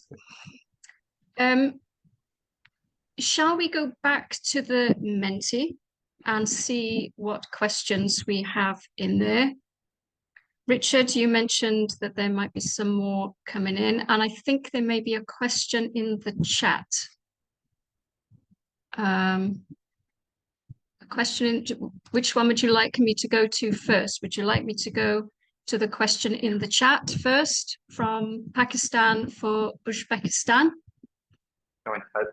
Shall we go back to the Menti and see what questions we have in there? Richard, you mentioned that there might be some more coming in, and I think there may be a question in the chat. A question, which one would you like me to go to first? Would you like me to go to the question in the chat first from Pakistan for Uzbekistan? Go ahead.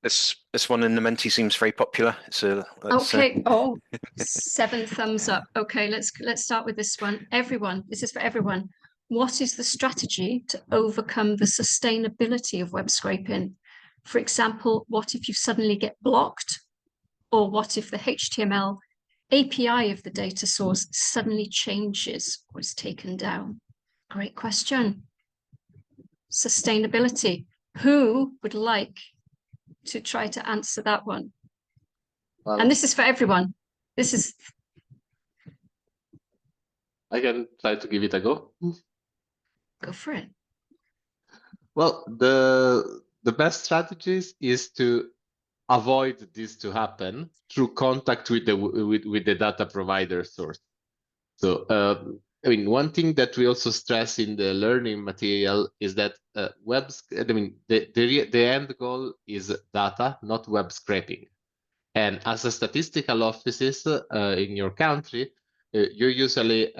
This one in the Menti seems very popular. Okay. Oh, 7 thumbs up. Okay, let's start with this one. Everyone, this is for everyone. What is the strategy to overcome the sustainability of web scraping? For example, what if you suddenly get blocked? Or what if the HTML API of the data source suddenly changes or is taken down? Great question. Sustainability. Who would like to try to answer that one? Well, and this is for everyone. This is. I can try to give it a go. Go for it. Well, the best strategies is to avoid this to happen through contact with the data provider source. So I mean, one thing that we also stress in the learning material is that the end goal is data, not web scraping. And as a statistical offices in your country, you're usually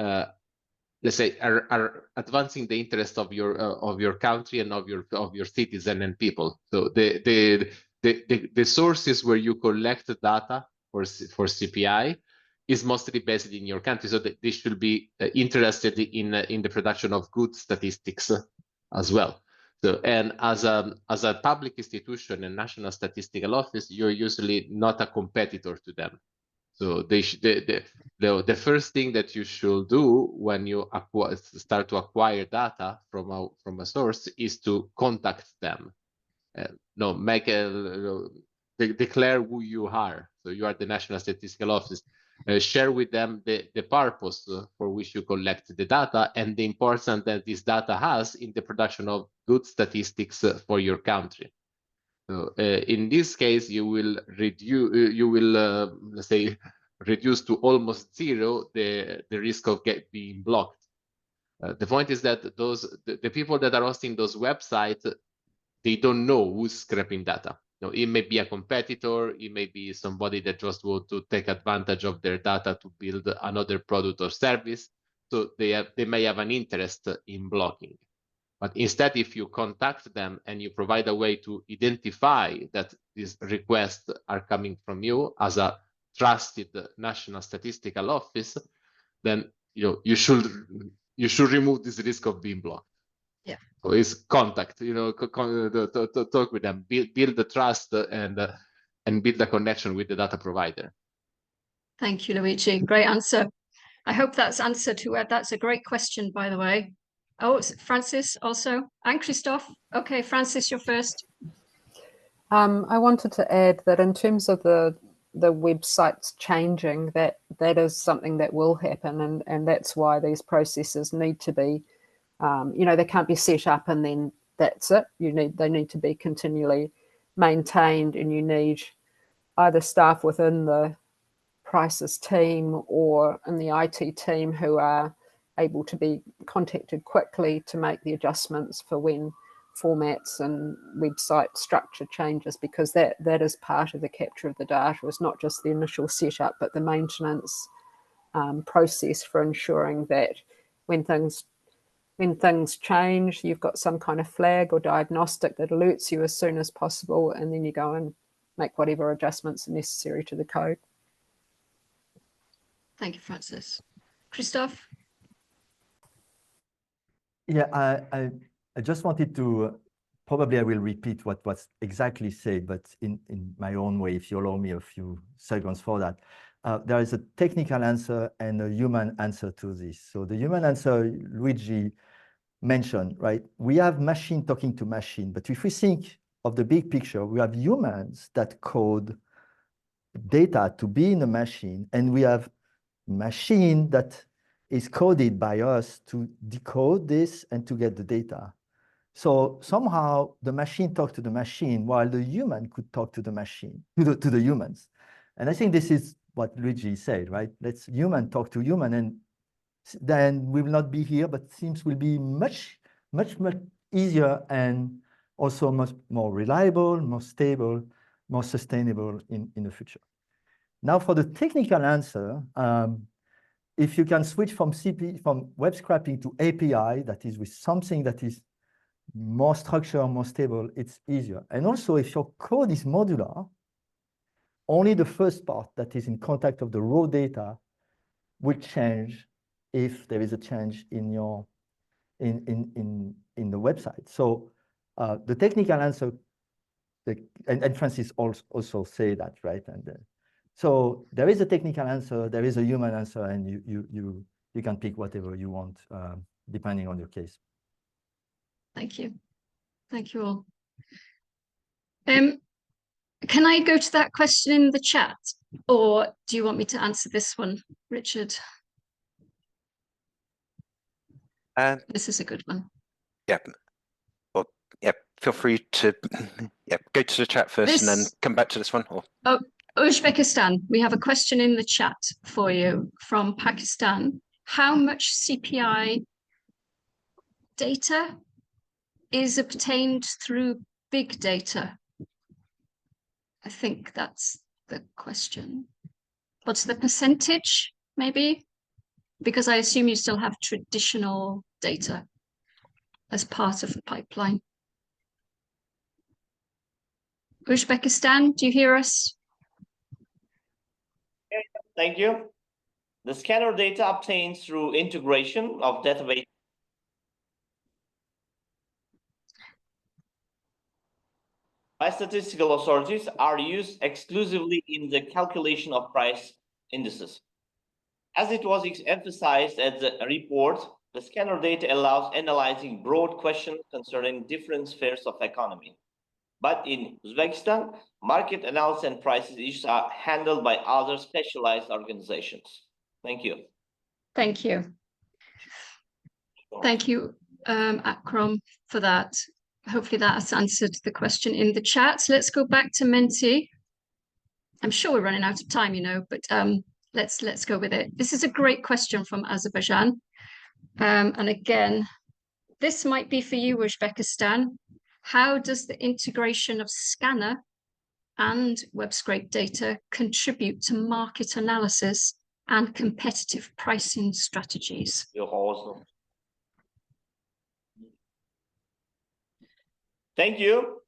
let's say are advancing the interest of your country and of your citizen and people. So the sources where you collect data for CPI is mostly based in your country, so they should be interested in the production of good statistics as well. So, and as a public institution and national statistical office, you're usually not a competitor to them. So the first thing that you should do when you start to acquire data from a source is to contact them. Declare who you are. So you are the National Statistical Office. Share with them the purpose for which you collect the data and the importance that this data has in the production of good statistics for your country. So in this case, you will let's say reduce to almost zero the risk of being blocked. The point is that the people that are hosting those websites, they don't know who's scraping data. It may be a competitor, it may be somebody that just wants to take advantage of their data to build another product or service. So they may have an interest in blocking. But instead, if you contact them and you provide a way to identify that these requests are coming from you as a trusted national statistical office, then you should remove this risk of being blocked. Yeah. So it's contact, talk with them, build the trust and build the connection with the data provider. Thank you, Luigi. Great answer. I hope that's answered to it. That's a great question, by the way. Oh, Francis also, and Christophe. Okay, Francis, you're first. I wanted to add that in terms of the websites changing, that is something that will happen, and that's why these processes need to be, they can't be set up and then that's it. They need to be continually maintained, and you need either staff within the prices team or in the IT team who are able to be contacted quickly to make the adjustments for when formats and website structure changes, because that is part of the capture of the data. It's not just the initial setup, but the maintenance process for ensuring that when things change, you've got some kind of flag or diagnostic that alerts you as soon as possible, and then you go and make whatever adjustments are necessary to the code. Thank you, Francis. Christophe? Yeah, I just wanted to, probably I will repeat what was exactly said, but in my own way, if you allow me a few seconds for that. There is a technical answer and a human answer to this. So the human answer, Luigi mentioned, right? We have machine talking to machine, but if we think of the big picture, we have humans that code data to be in a machine, and we have machine that is coded by us to decode this and to get the data. So somehow the machine talks to the machine while the human could talk to the machine, to the humans. And I think this is what Luigi said, right? Let's human talk to human, and then we will not be here, but things will be much easier and also much more reliable, more stable, more sustainable in the future. Now for the technical answer, if you can switch from web scraping to API, that is with something that is more structured, more stable, it's easier. And also if your code is modular, only the first part that is in contact of the raw data will change if there is a change in your in the website. So the technical answer, and Francis also say that, right? And so there is a technical answer, there is a human answer, and you can pick whatever you want depending on your case. Thank you. Thank you all. Can I go to that question in the chat, or do you want me to answer this one, Richard? This is a good one. Yeah. Well, yeah, feel free to go to the chat first and then come back to this one. Or... Oh, Uzbekistan, we have a question in the chat for you from Pakistan. How much CPI data is obtained through big data? I think that's the question. What's the percentage, maybe? Because I assume you still have traditional data as part of the pipeline. Uzbekistan, do you hear us? Thank you. The scanner data obtained through integration of database by statistical authorities are used exclusively in the calculation of price indices. As it was emphasized at the report, the scanner data allows analyzing broad questions concerning different spheres of economy. But in Uzbekistan, market analysis and prices issues are handled by other specialized organizations. Thank you. Thank you. Thank you, Akram, for that. Hopefully that has answered the question in the chat. Let's go back to Menti. I'm sure we're running out of time, you know, but let's go with it. This is a great question from Azerbaijan. And again, this might be for you, Uzbekistan. How does the integration of scanner and web scrape data contribute to market analysis and competitive pricing strategies? You're awesome. Thank you.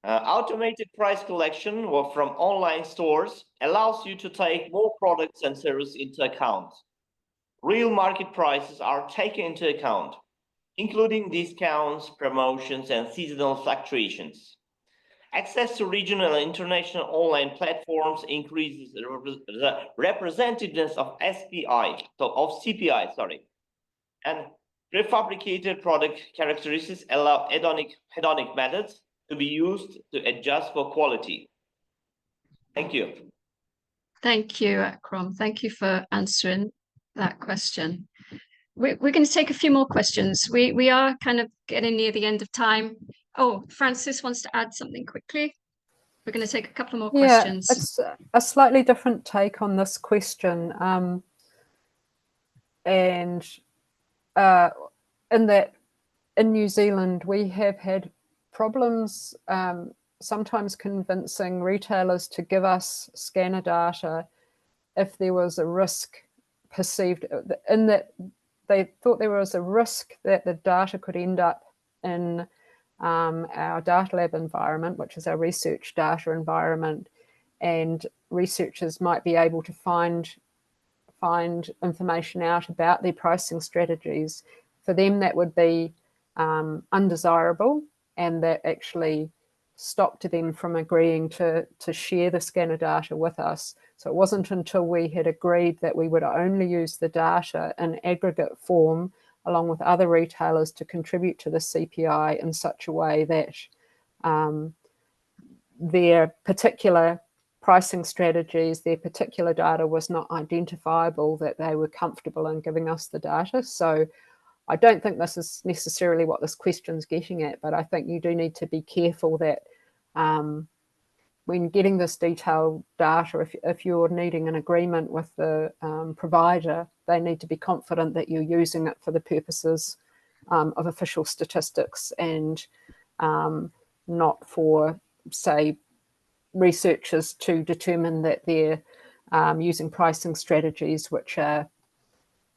Automated price collection from online stores allows you to take more products and services into account. Real market prices are taken into account, including discounts, promotions, and seasonal fluctuations. Access to regional and international online platforms increases the representativeness of CPI, and prefabricated product characteristics allow hedonic methods to be used to adjust for quality. Thank you. Thank you, Akram. Thank you for answering that question. we're going to take a few more questions. We are kind of getting near the end of time. Oh, Francis wants to add something quickly. We're going to take a couple more questions. It's a slightly different take on this question. And in that, in New Zealand, we have had problems sometimes convincing retailers to give us scanner data if there was a risk perceived, in that they thought there was a risk that the data could end up in our data lab environment, which is our research data environment, and researchers might be able to find information out about their pricing strategies. For them, that would be undesirable, and that actually stopped them from agreeing to share the scanner data with us. So it wasn't until we had agreed that we would only use the data in aggregate form along with other retailers to contribute to the CPI in such a way that their particular pricing strategies, their particular data was not identifiable, that they were comfortable in giving us the data. So I don't think this is necessarily what this question's getting at, but I think you do need to be careful that when getting this detailed data, if you're needing an agreement with the provider, they need to be confident that you're using it for the purposes of official statistics and not for, say, researchers to determine that they're using pricing strategies which are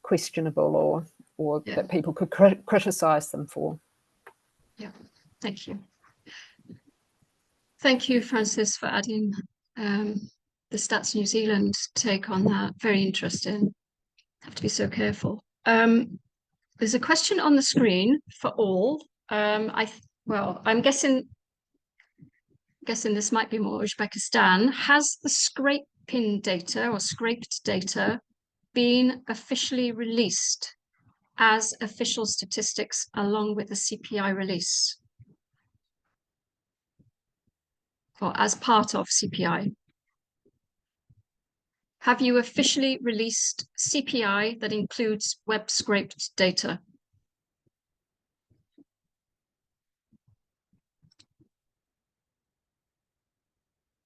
questionable or that people could criticize them for. Yeah, thank you. Thank you, Francis, for adding the Stats New Zealand take on that. Very interesting. Have to be so careful. There's a question on the screen for all. I'm guessing this might be more Uzbekistan. Has the scraping data or scraped data been officially released as official statistics along with the CPI release? Or as part of CPI? Have you officially released CPI that includes web scraped data?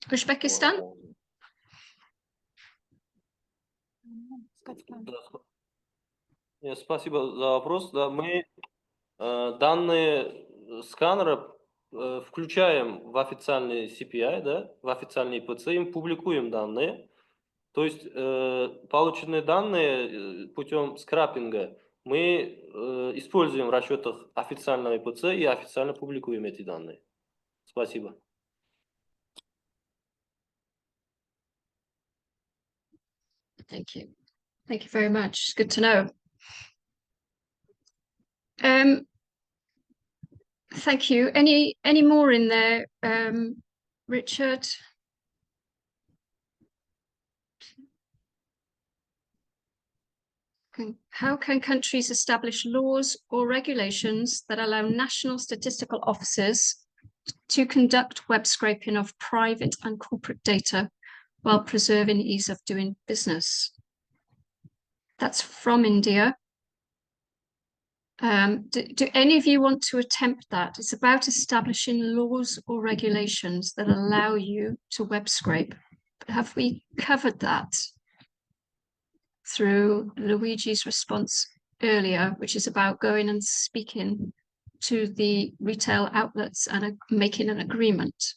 Uzbekistan? Спасибо за вопрос. Да, мы данные сканера включаем в официальный CPI, да, в официальный ИПЦ, им публикуем данные. То есть полученные данные путем скрапинга мы используем в расчетах официального ИПЦ и официально публикуем эти данные. Спасибо. Thank you. Thank you very much. It's good to know. Thank you. Any more in there, Richard? How can countries establish laws or regulations that allow national statistical offices to conduct web scraping of private and corporate data while preserving ease of doing business? That's from India. Do any of you want to attempt that? It's about establishing laws or regulations that allow you to web scrape. But have we covered that through Luigi's response earlier, which is about going and speaking to the retail outlets and making an agreement?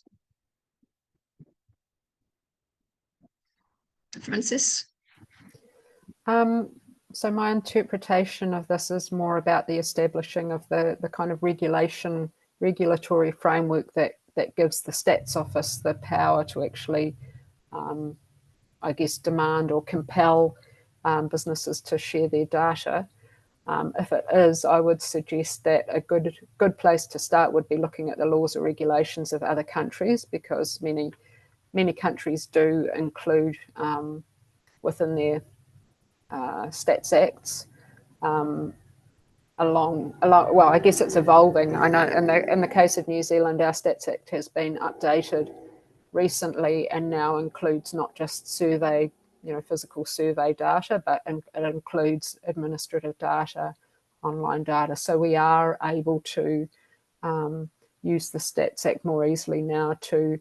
Francis? So my interpretation of this is more about the establishing of the kind of regulatory framework that gives the Stats Office the power to actually, I guess, demand or compel businesses to share their data. If it is, I would suggest that a good place to start would be looking at the laws or regulations of other countries, because many countries do include within their Stats Acts well, I guess it's evolving. I know in the case of New Zealand, our Stats Act has been updated recently and now includes not just survey physical survey data, but it includes administrative data, online data. So we are able to use the Stats Act more easily now to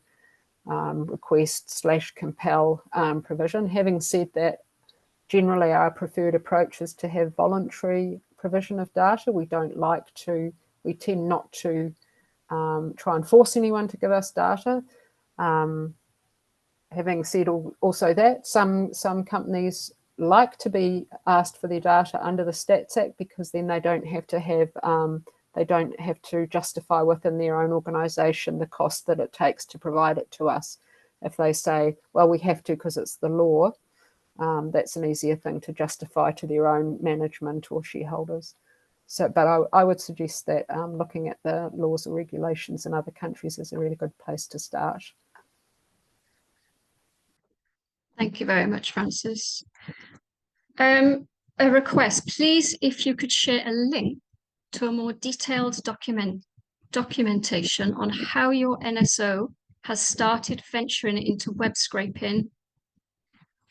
request/compel provision. Having said that, generally our preferred approach is to have voluntary provision of data. We tend not to try and force anyone to give us data. Having said also that, some companies like to be asked for their data under the Stats Act, because then they don't have to justify within their own organisation the cost that it takes to provide it to us. If they say, well, we have to because it's the law, that's an easier thing to justify to their own management or shareholders. So, but I would suggest that looking at the laws or regulations in other countries is a really good place to start. Thank you very much, Frances. A request, please, if you could share a link to a more detailed documentation on how your NSO has started venturing into web scraping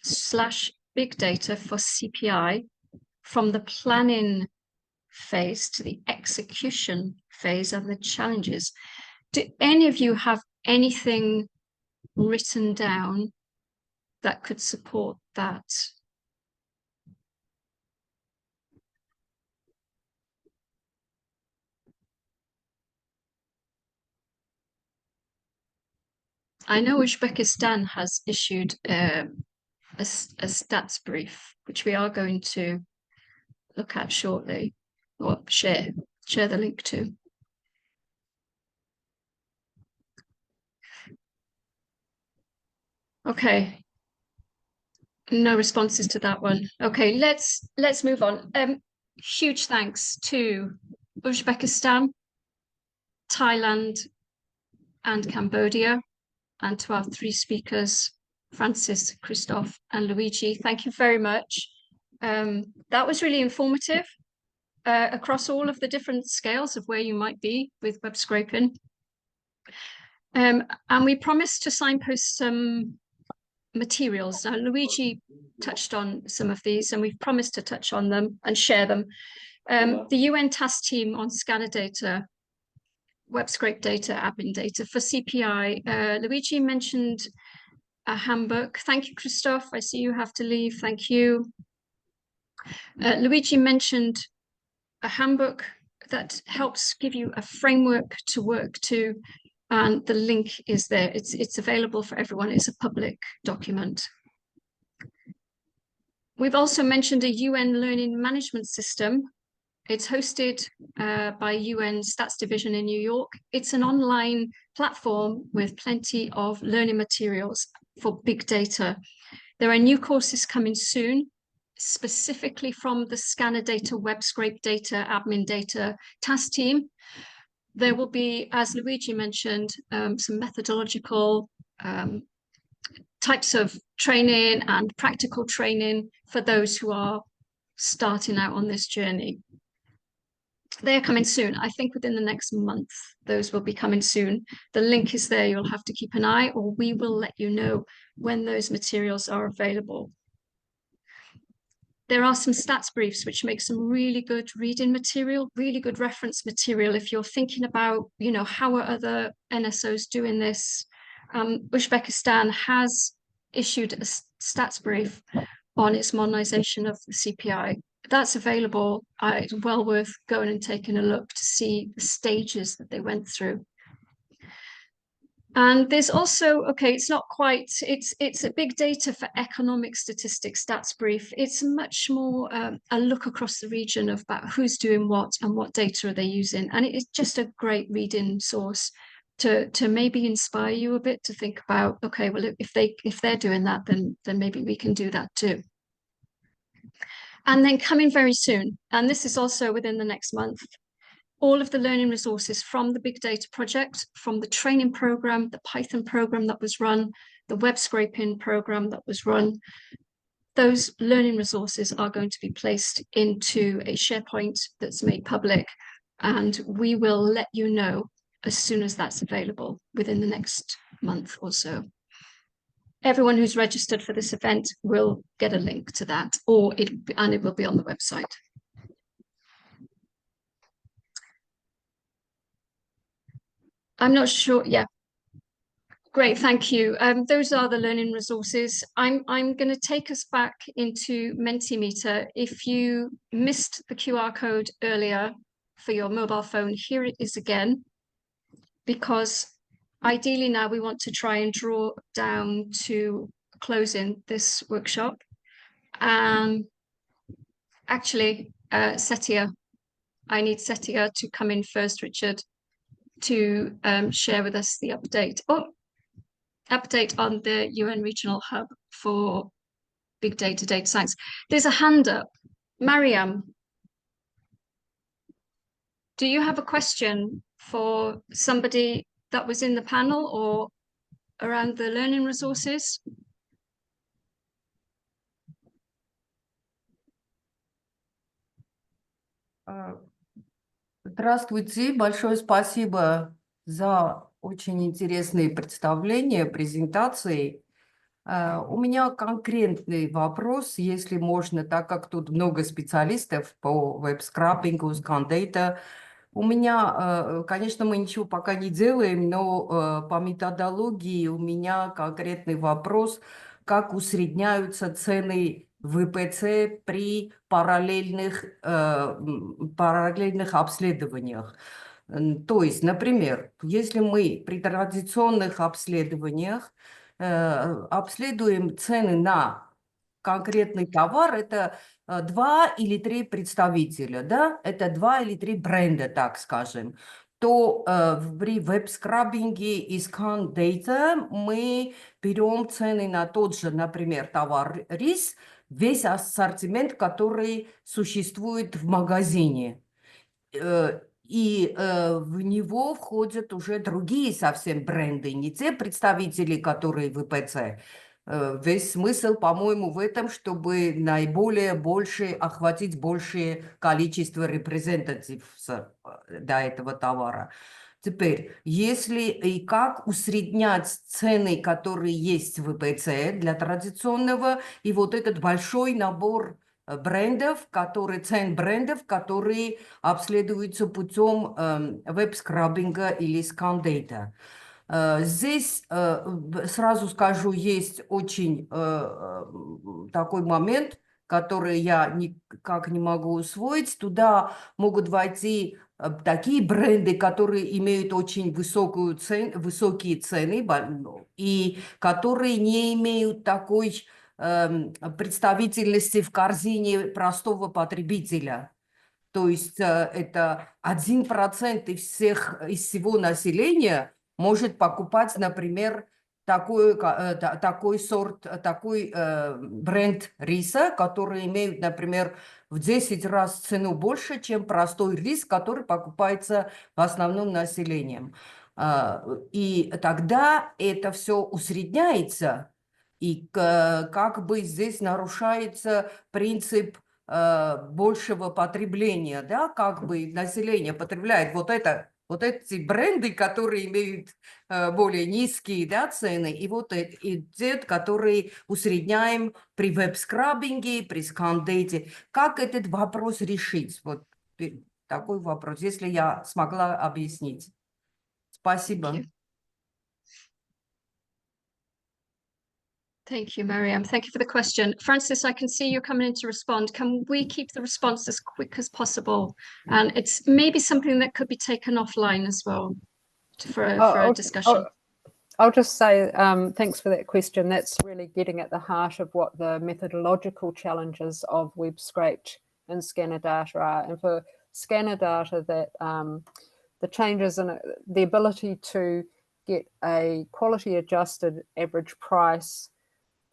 / big data for CPI from the planning phase to the execution phase and the challenges. Do any of you have anything written down that could support that? I know Uzbekistan has issued a stats brief, which we are going to look at shortly, or share the link to. Okay. No responses to that one. Okay, let's move on. Huge thanks to Uzbekistan, Thailand, and Cambodia, and to our 3 speakers, Francis, Christoph, and Luigi. Thank you very much. That was really informative across all of the different scales of where you might be with web scraping. And we promised to signpost some materials. Now, Luigi touched on some of these, and we've promised to touch on them and share them. The UN task team on scanner data, web scrape data, admin data for CPI. Luigi mentioned a handbook. Thank you, Christoph. I see you have to leave. Thank you. Luigi mentioned a handbook that helps give you a framework to work to, and the link is there. It's available for everyone. It's a public document. We've also mentioned a UN learning management system. It's hosted by UN Stats Division in New York. It's an online platform with plenty of learning materials for big data. There are new courses coming soon, specifically from the scanner data, web scrape data, admin data task team. There will be, as Luigi mentioned, some methodological types of training and practical training for those who are starting out on this journey. They're coming soon. I think within the next month, those will be coming soon. The link is there. You'll have to keep an eye, or we will let you know when those materials are available. There are some stats briefs which make some really good reading material, really good reference material if you're thinking about, how are other NSOs doing this. Uzbekistan has issued a stats brief on its modernization of the CPI. That's available. It's well worth going and taking a look to see the stages that they went through. And there's also, it's not quite, it's a big data for economic statistics stats brief. It's much more a look across the region of about who's doing what and what data are they using. And it is just a great reading source to maybe inspire you a bit to think about, okay, well, if they're doing that, then maybe we can do that too. And then coming very soon, and this is also within the next month, all of the learning resources from the Big Data project, from the training program, the Python program that was run, the web scraping program that was run, those learning resources are going to be placed into a SharePoint that's made public, and we will let you know as soon as that's available within the next month or so. everyone who's registered for this event will get a link to that, and it will be on the website. I'm not sure. Yeah. Great, thank you. Those are the learning resources. I'm going to take us back into Mentimeter. If you missed the QR code earlier for your mobile phone, here it is again, because ideally now we want to try and draw down to closing this workshop. Actually, Setia, I need Setia to come in first, Richard, to share with us the update. Update on the UN Regional Hub for Big Data, Data Science. There's a hand up. Mariam, do you have a question for somebody that was in the panel or around the learning resources? Здравствуйте, большое спасибо за очень интересные представления, презентации. У меня конкретный вопрос, если можно, так как тут много специалистов по веб-скрапингу, скан-дейта. У меня, конечно, мы ничего пока не делаем, но по методологии у меня конкретный вопрос, как усредняются цены ВПЦ при параллельных обследованиях. То есть, например, если мы при традиционных обследованиях обследуем цены на конкретный товар, это 2 или 3 представителя, да, это 2 или 3 бренда, так скажем, то при веб-скраббинге и скан-дейта мы берем цены на тот же, например, товар рис, весь ассортимент, который существует в магазине. И в него входят уже другие совсем бренды, не те представители, которые в ВПЦ. Весь смысл, по-моему, в этом, чтобы охватить большее количество репрезентативов до этого товара. Теперь, если и как усреднять цены, которые есть в ВПЦ для традиционного, и вот этот большой набор брендов, цен брендов, которые обследуются путем веб-скраббинга или скан-дейта. Здесь, сразу скажу, есть очень такой момент, который я никак не могу усвоить. Туда могут войти такие бренды, которые имеют очень высокие цены и которые не имеют такой представительности в корзине простого потребителя. То есть это 1% из всего населения может покупать, например, такой бренд риса, который имеет, например, в 10 раз цену больше, чем простой рис, который покупается в основном населением. И тогда это все усредняется, и как бы здесь нарушается принцип большего потребления, да, как бы население потребляет вот эти бренды, которые имеют более низкие, да, цены, и те, которые усредняем при веб-скраббинге, при скан-дейте. Как этот вопрос решить? Вот такой вопрос, если я смогла объяснить. Спасибо. Thank you, Mariam. Thank you for the question. Francis, I can see you're coming in to respond. Can we keep the response as quick as possible? And it's maybe something that could be taken offline as well for a discussion. I'll just say thanks for that question. That's really getting at the heart of what the methodological challenges of web-scraped and scanner data are. And for scanner data, that the changes in the ability to get a quality adjusted average price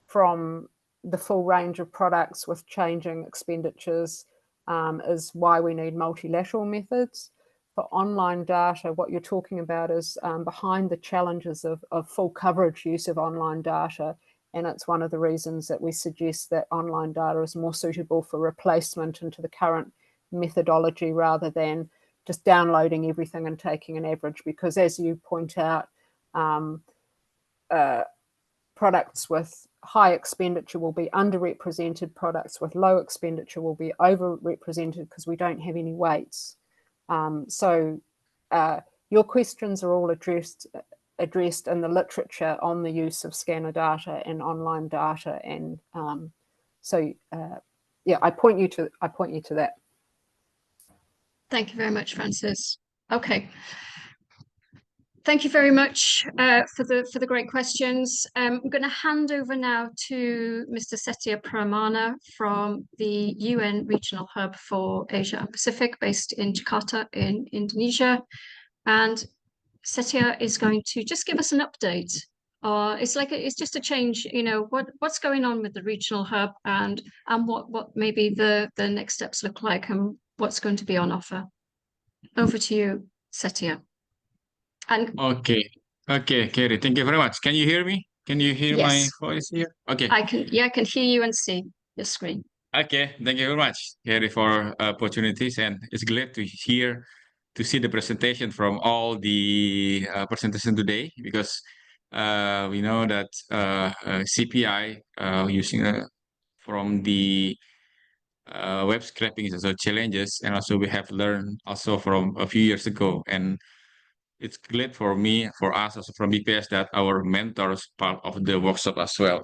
from the full range of products with changing expenditures is why we need multilateral methods. For online data, what you're talking about is behind the challenges of full coverage use of online data. And it's one of the reasons that we suggest that online data is more suitable for replacement into the current methodology rather than just downloading everything and taking an average. Because as you point out, products with high expenditure will be underrepresented, products with low expenditure will be overrepresented because we don't have any weights. So your questions are all addressed in the literature on the use of scanner data and online data, and yeah, I point you to that. Thank you very much, Francis. Okay. Thank you very much for the great questions. I'm going to hand over now to Mr. Setia Pramana from the UN Regional Hub for Asia and Pacific, based in Jakarta in Indonesia. And Setia is going to just give us an update. It's just a change, you know, what's going on with the regional hub, and what maybe the next steps look like, and what's going to be on offer. Over to you, Setia. And okay, Kerry, thank you very much. Can you hear me? Can you hear my voice here? Okay. I can hear you and see your screen. Okay, thank you very much, Kerry, for opportunities, and it's glad to see the presentation from all the presentation today, because we know that CPI using from the web scraping is also challenges, and also we have learned also from a few years ago, and it's glad for me, for us also from BPS, that our mentors part of the workshop as well.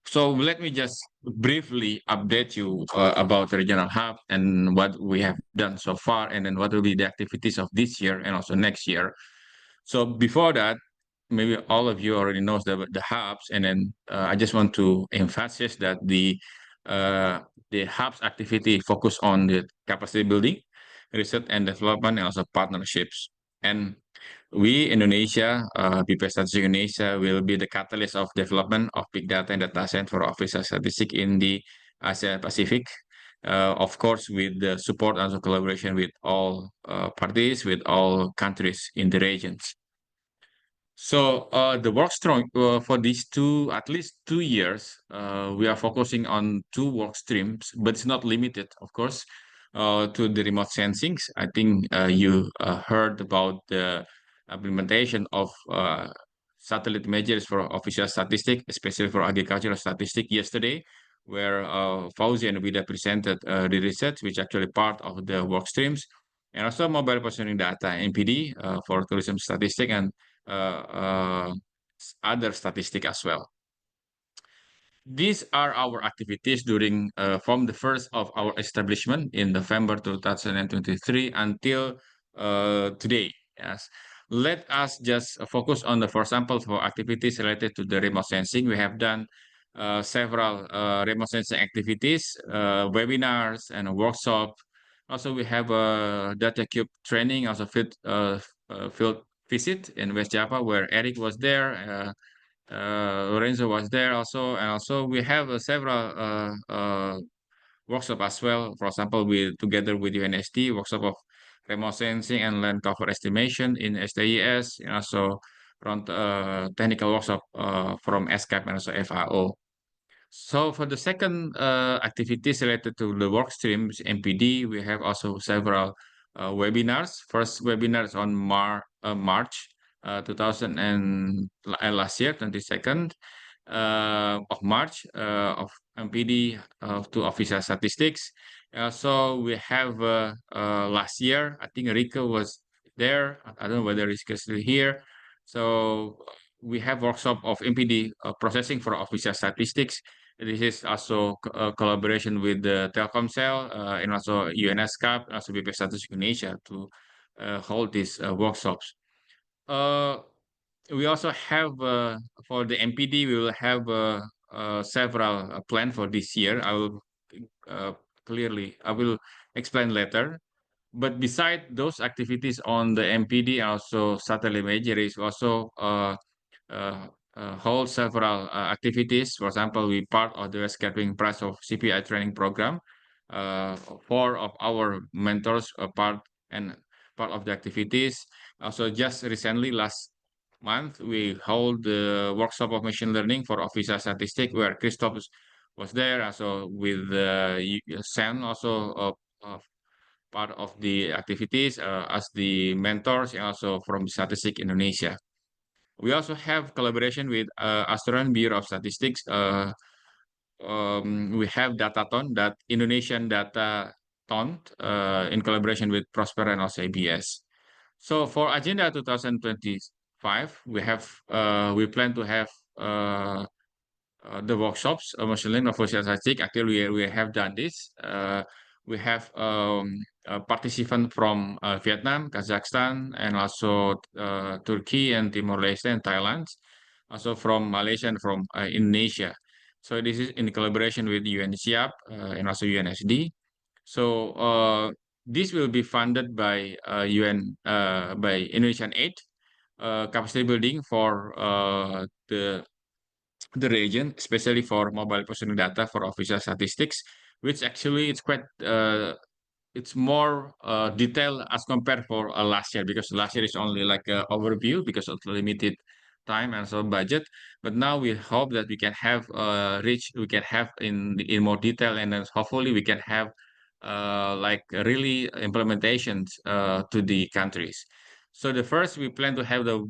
So let me just briefly update you about the regional hub and what we have done so far, and then what will be the activities of this year and also next year. So before that, maybe all of you already knows the hubs, and then I just want to emphasize that the hubs activity focus on the capacity building, research and development, and also partnerships. And we, Indonesia, BPS Statistics Indonesia, will be the catalyst of development of big data and data science for official statistics in the Asia Pacific. Of course, with the support and collaboration with all parties, with all countries in the regions. So the work stream for these at least 2 years, we are focusing on 2 work streams, but it's not limited, of course, to the remote sensing. I think you heard about the implementation of satellite measures for official statistics, especially for agricultural statistics yesterday, where Fauzi and Vida presented the research, which actually part of the work streams, and also mobile positioning data, MPD, for tourism statistics, and other statistics as well. These are our activities during from the first of our establishment in November 2023 until today. Yes, let us just focus on the, for example, for activities related to the remote sensing. We have done several remote sensing activities, webinars and a workshop. Also, we have a data cube training, also field visit in West Java, where Eric was there, Lorenzo was there also, and also we have several workshop as well. For example, together with UNST, workshop of remote sensing and land cover estimation in STIS, and also around technical workshop from ESCAP and also FAO. So for the second activities related to the work streams MPD, we have also several webinars. First webinar is on March 2000 and last year, 22nd of March of MPD to official statistics. So we have last year, I think Rico was there. I don't know whether Rico is still here. So we have workshop of MPD processing for official statistics. This is also a collaboration with the Telkomsel and also ESCAP, also BPS Statistics Indonesia to hold these workshops. We also have for the MPD, we will have several plans for this year. I will I will explain later. But beside those activities on the MPD, also satellite imagery is also hold several activities. For example, we part of the escaping price of CPI training program. 4 of our mentors are part of the activities. Also, just recently, last month, we hold the workshop of machine learning for official statistics, where Christoph was there, also with Sam, also part of the activities as the mentors, and also from Statistics Indonesia. We also have collaboration with Australian Bureau of Statistics. We have Datathon, that Indonesian Datathon, in collaboration with Prosper and also ABS. So for Agenda 2025, we plan to have the workshops, machine learning of statistics. Actually, we have done this. We have a participant from Vietnam, Kazakhstan, and also Turkey and Timor-Leste and Thailand. Also from Malaysia and from Indonesia. So this is in collaboration with ESCAP and also UNSD. So this will be funded by by Indonesian Aid, capacity building for the region, especially for mobile positioning data for official statistics, which actually it's more detailed as compared for last year, because last year is only like an overview because of limited time and so budget. But now we hope that we can have we can have in more detail, and then hopefully we can have like really implementations to the countries. So the first, we plan to have the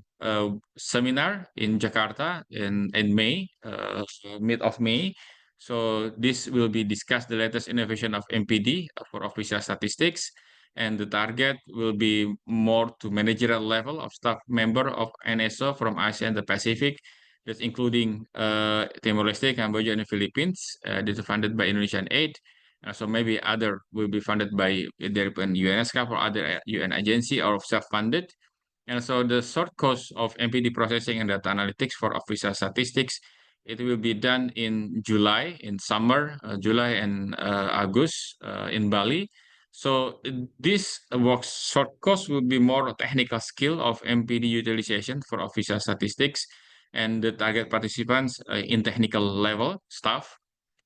seminar in Jakarta in May, mid of May. So this will be discussed the latest innovation of MPD for official statistics, and the target will be more to managerial level of staff member of NSO from Asia and the Pacific. That's including Timor-Leste, Cambodia, and the Philippines. This is funded by Indonesian Aid. So maybe other will be funded by either UNESCAP or other UN agency, or self-funded. And so the short course of MPD processing and data analytics for official statistics, it will be done in July, in summer, July and August in Bali. So this short course will be more technical skill of MPD utilization for official statistics, and the target participants in technical level staff.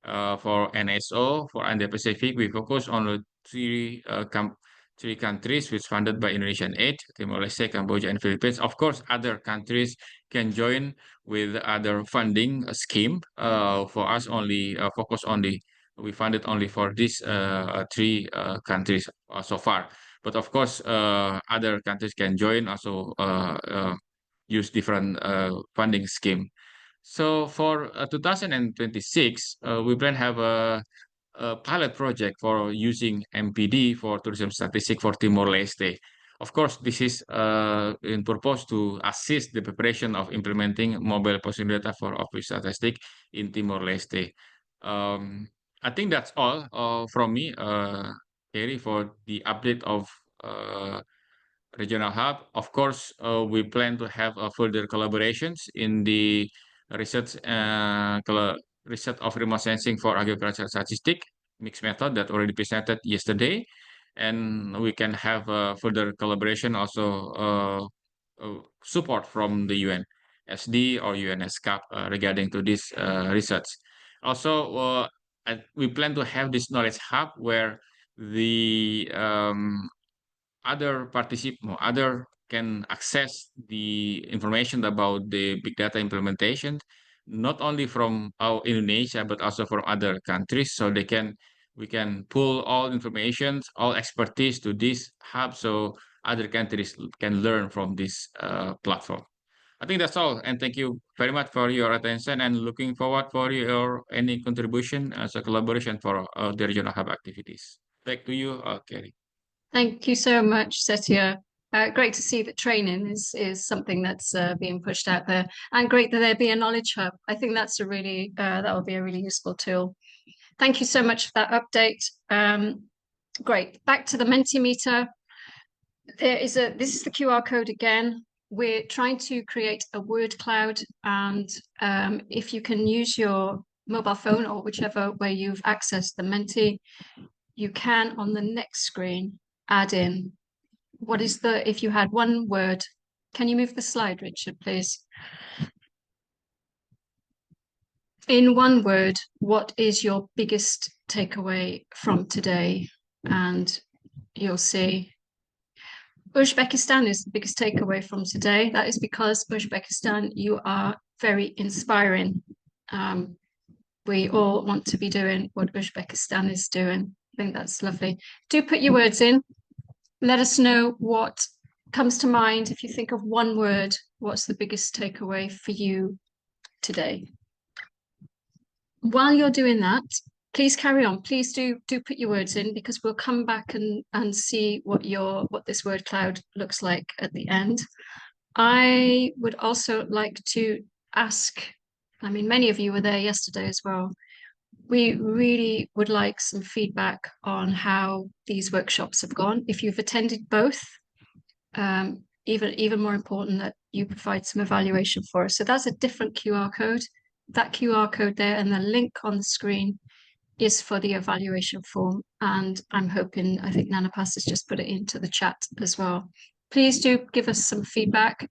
For NSO, for Indo-Pacific, we focus on the three countries which funded by Indonesian Aid: Timor-Leste, Cambodia, and Philippines. Of course, other countries can join with other funding scheme. For us, only focus only we funded only for these three countries so far. But of course, other countries can join, also use different funding scheme. So for 2026, we plan to have a pilot project for using MPD for tourism statistics for Timor-Leste. Of course, this is in purpose to assist the preparation of implementing mobile positioning data for office statistics in Timor-Leste. I think that's all from me, Kerry, for the update of Regional Hub. Of course, we plan to have further collaborations in the research research of remote sensing for agricultural statistics mixed method that already presented yesterday, and we can have further collaboration also support from the UNSD or UNESCAP regarding to this research. Also, we plan to have this knowledge hub where the other can access the information about the big data implementation, not only from our Indonesia, but also from other countries. So we can pull all information, all expertise to this hub, so other countries can learn from this platform. I think that's all, and thank you very much for your attention, and looking forward for your any contribution as a collaboration for the regional hub activities. Back to you, Kerry. Thank you so much, Setia. Great to see that training is something that's being pushed out there, and great that there be a knowledge hub. I think that's a really that will be a really useful tool. Thank you so much for that update. Great. Back to the Mentimeter. This is the QR code again. We're trying to create a word cloud, and if you can use your mobile phone or whichever way you've accessed the Menti, you can on the next screen add in if you had one word. Can you move the slide, Richard, please? In one word, what is your biggest takeaway from today? And you'll see Uzbekistan is the biggest takeaway from today. That is because Uzbekistan, you are very inspiring. We all want to be doing what Uzbekistan is doing. I think that's lovely. Do put your words in. Let us know what comes to mind if you think of one word What's the biggest takeaway for you today? While you're doing that, please carry on. Please do put your words in, because we'll come back and see what this word cloud looks like at the end. I would also like to ask, I mean, many of you were there yesterday as well. We really would like some feedback on how these workshops have gone. If you've attended both, even more important that you provide some evaluation for us. So that's a different QR code. That QR code there and the link on the screen is for the evaluation form. And I'm hoping, I think Nanapas has just put it into the chat as well. Please do give us some feedback.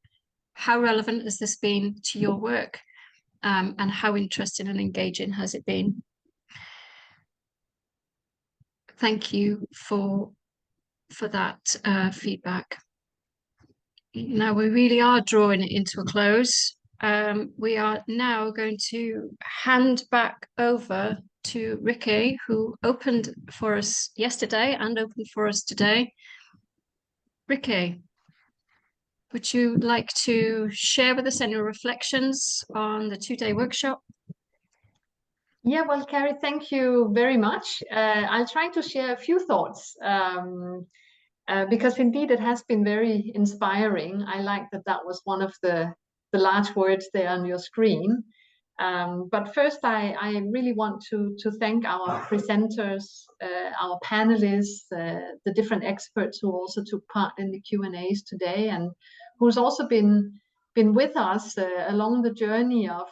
How relevant has this been to your work? And how interesting and engaging has it been? Thank you for that feedback. Now we really are drawing it into a close. We are now going to hand back over to Ricky, who opened for us yesterday and opened for us today. Ricky, would you like to share with us any reflections on the two-day workshop? Yeah, well, Carrie, thank you very much. I'll try to share a few thoughts because indeed it has been very inspiring. I like that was one of the large words there on your screen. But first, I really want to thank our presenters, our panelists, the different experts who also took part in the Q&As today, and who's also been with us along the journey of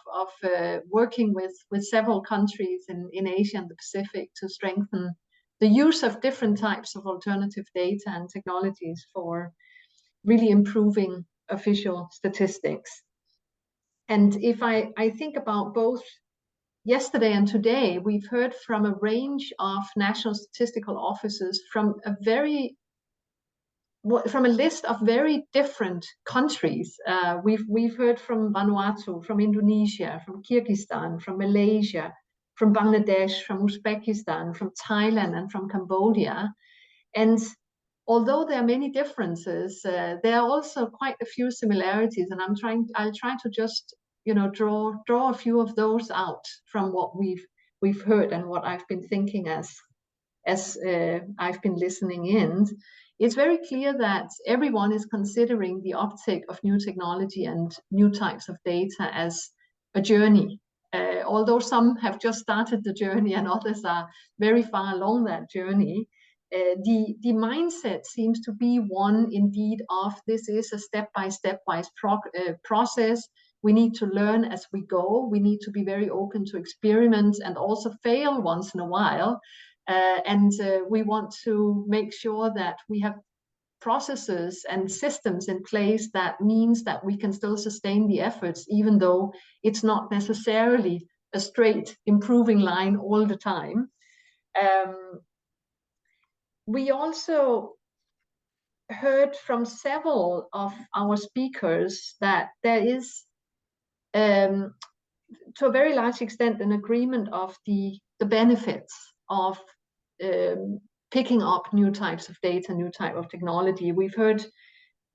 working with several countries in Asia and the Pacific to strengthen the use of different types of alternative data and technologies for really improving official statistics. And if I think about both yesterday and today, we've heard from a range of national statistical offices from a list of very different countries. We've heard from Vanuatu, from Indonesia, from Kyrgyzstan, from Malaysia, from Bangladesh, from Uzbekistan, from Thailand, and from Cambodia. And although there are many differences, there are also quite a few similarities. And I'll try to just draw a few of those out from what we've heard and what I've been thinking as I've been listening in. It's very clear that everyone is considering the uptake of new technology and new types of data as a journey. Although some have just started the journey and others are very far along that journey, the mindset seems to be one indeed of this is a step-by-step process. We need to learn as we go. We need to be very open to experiments and also fail once in a while. And we want to make sure that we have processes and systems in place that means that we can still sustain the efforts, even though it's not necessarily a straight improving line all the time. We also heard from several of our speakers that there is, to a very large extent, an agreement of the benefits of picking up new types of data, new type of technology. We've heard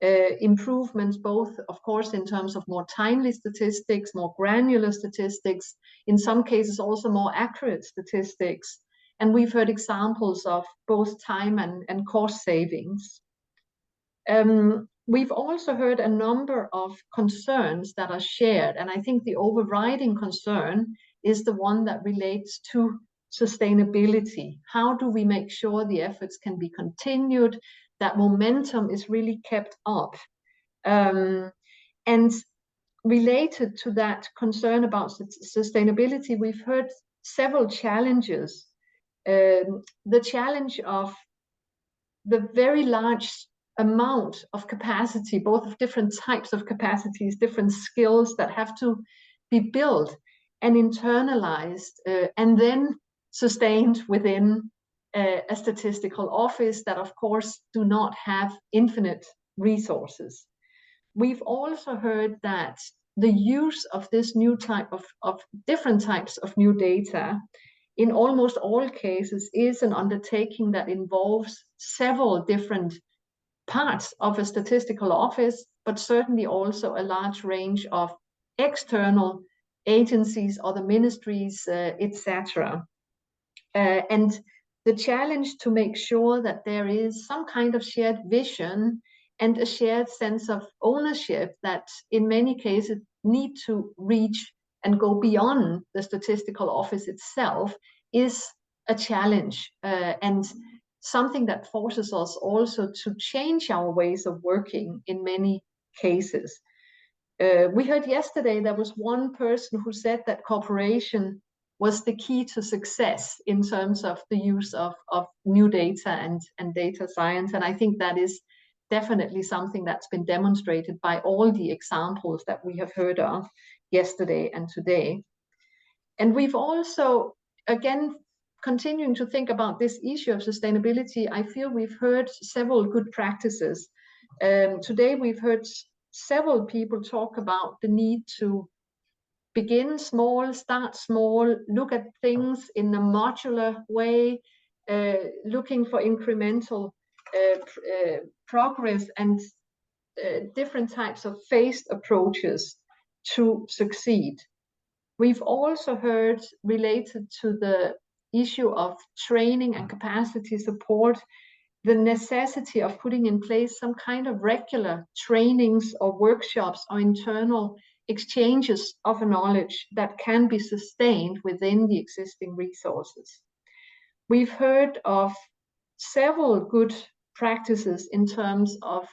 improvements both, of course, in terms of more timely statistics, more granular statistics, in some cases also more accurate statistics. And we've heard examples of both time and cost savings. We've also heard a number of concerns that are shared, and I think the overriding concern is the one that relates to sustainability. How do we make sure the efforts can be continued, that momentum is really kept up? And related to that concern about sustainability, we've heard several challenges. The challenge of the very large amount of capacity, both of different types of capacities, different skills that have to be built and internalized and then sustained within a statistical office that, of course, do not have infinite resources. We've also heard that the use of this new type of different types of new data in almost all cases is an undertaking that involves several different parts of a statistical office but certainly also a large range of external agencies, other ministries, etc. And the challenge to make sure that there is some kind of shared vision and a shared sense of ownership that in many cases need to reach and go beyond the statistical office itself is a challenge, and something that forces us also to change our ways of working in many cases. We heard yesterday there was one person who said that cooperation was the key to success in terms of the use of new data and data science. And I think that is definitely something that's been demonstrated by all the examples that we have heard of yesterday and today. And we've also, again, continuing to think about this issue of sustainability, I feel we've heard several good practices. Today we've heard several people talk about the need to begin small, start small, look at things in a modular way, looking for incremental progress and different types of phased approaches to succeed. We've also heard, related to the issue of training and capacity support, the necessity of putting in place some kind of regular trainings or workshops or internal exchanges of knowledge that can be sustained within the existing resources. We've heard of several good practices in terms of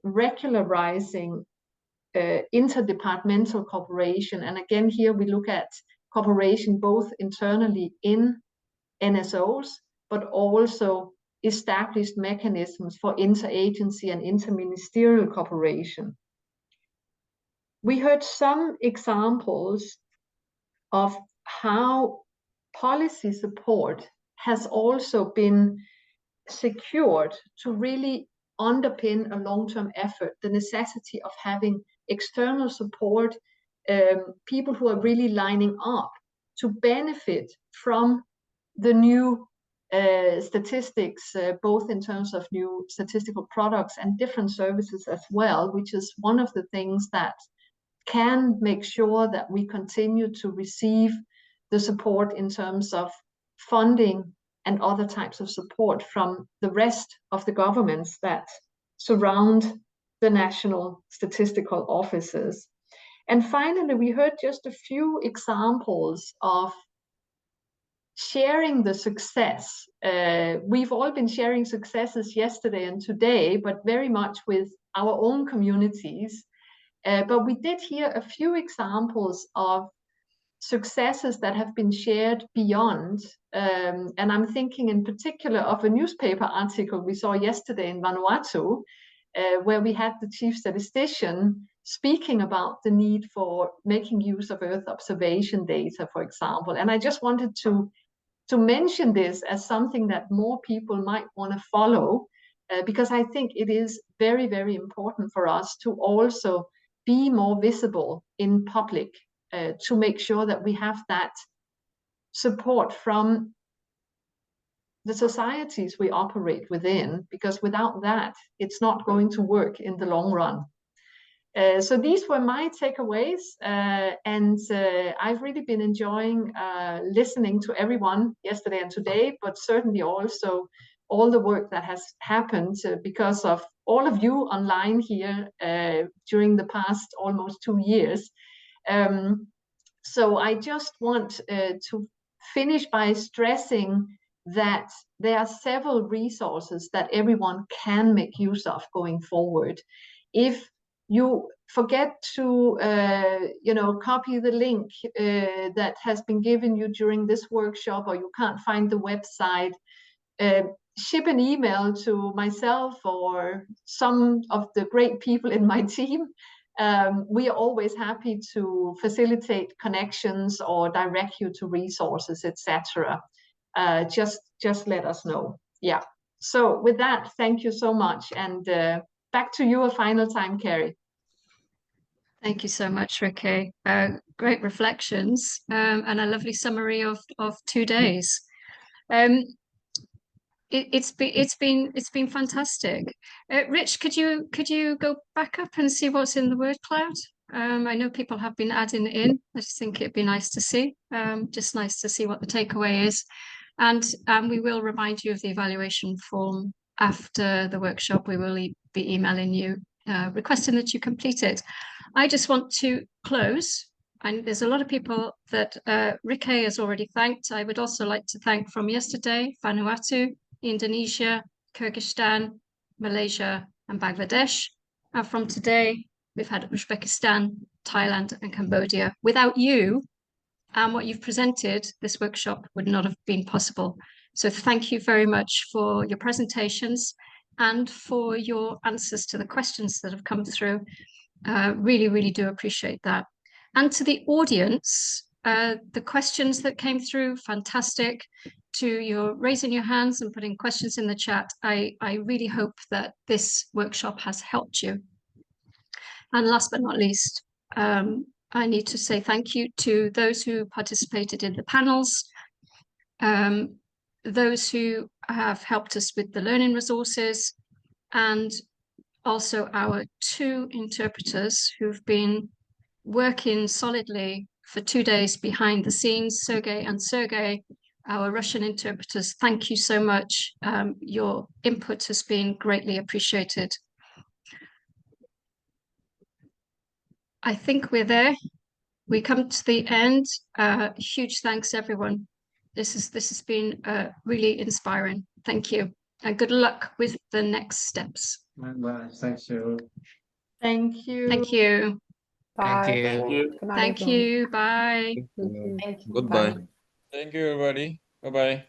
regularizing interdepartmental cooperation. And again, here we look at cooperation both internally in NSOs, but also established mechanisms for interagency and interministerial cooperation. We heard some examples of how policy support has also been secured to really underpin a long-term effort, the necessity of having external support, people who are really lining up to benefit from the new statistics, both in terms of new statistical products and different services as well, which is one of the things that can make sure that we continue to receive the support in terms of funding and other types of support from the rest of the governments that surround the national statistical offices. And finally, we heard just a few examples of sharing the success. We've all been sharing successes yesterday and today, but very much with our own communities. But we did hear a few examples of successes that have been shared beyond. And I'm thinking in particular of a newspaper article we saw yesterday in Vanuatu, where we had the chief statistician speaking about the need for making use of Earth observation data, for example. And I just wanted to mention this as something that more people might want to follow, because I think it is very, very important for us to also be more visible in public, to make sure that we have that support from the societies we operate within, because without that, it's not going to work in the long run. So these were my takeaways, and I've really been enjoying listening to everyone yesterday and today, but certainly also all the work that has happened because of all of you online here during the past almost 2 years. So I just want to finish by stressing that there are several resources that everyone can make use of going forward. If you forget to copy the link that has been given you during this workshop, or you can't find the website, ship an email to myself or some of the great people in my team. We are always happy to facilitate connections or direct you to resources, etc. Just let us know. Yeah. So with that, thank you so much, and back to you a final time, Carrie. Thank you so much, Rikke. Great reflections and a lovely summary of 2 days. it's been fantastic. Rich, could you go back up and see what's in the word cloud? I know people have been adding it in. I just think it'd be nice to see. Just nice to see what the takeaway is. And we will remind you of the evaluation form after the workshop. We will be emailing you, requesting that you complete it. I just want to close, and there's a lot of people that Rike has already thanked. I would also like to thank from yesterday, Vanuatu, Indonesia, Kyrgyzstan, Malaysia, and Bangladesh. And from today, we've had Uzbekistan, Thailand, and Cambodia. Without you and what you've presented, this workshop would not have been possible. So thank you very much for your presentations and for your answers to the questions that have come through. Really, really do appreciate that. And to the audience, the questions that came through, fantastic. To your raising your hands and putting questions in the chat, I really hope that this workshop has helped you. And last but not least, I need to say thank you to those who participated in the panels, those who have helped us with the learning resources, and also our 2 interpreters who've been working solidly for 2 days behind the scenes, Sergey and Sergey, our Russian interpreters. Thank you so much. Your input has been greatly appreciated. I think we're there. We come to the end. Huge thanks, everyone. This has been really inspiring. Thank you. And good luck with the next steps. Bye. Thank you. Thank you. Thank you. Bye. Thank you. Thank you. Good night, Thank everyone. you. Bye. Thank you. Goodbye. Thank you, everybody. Bye-bye.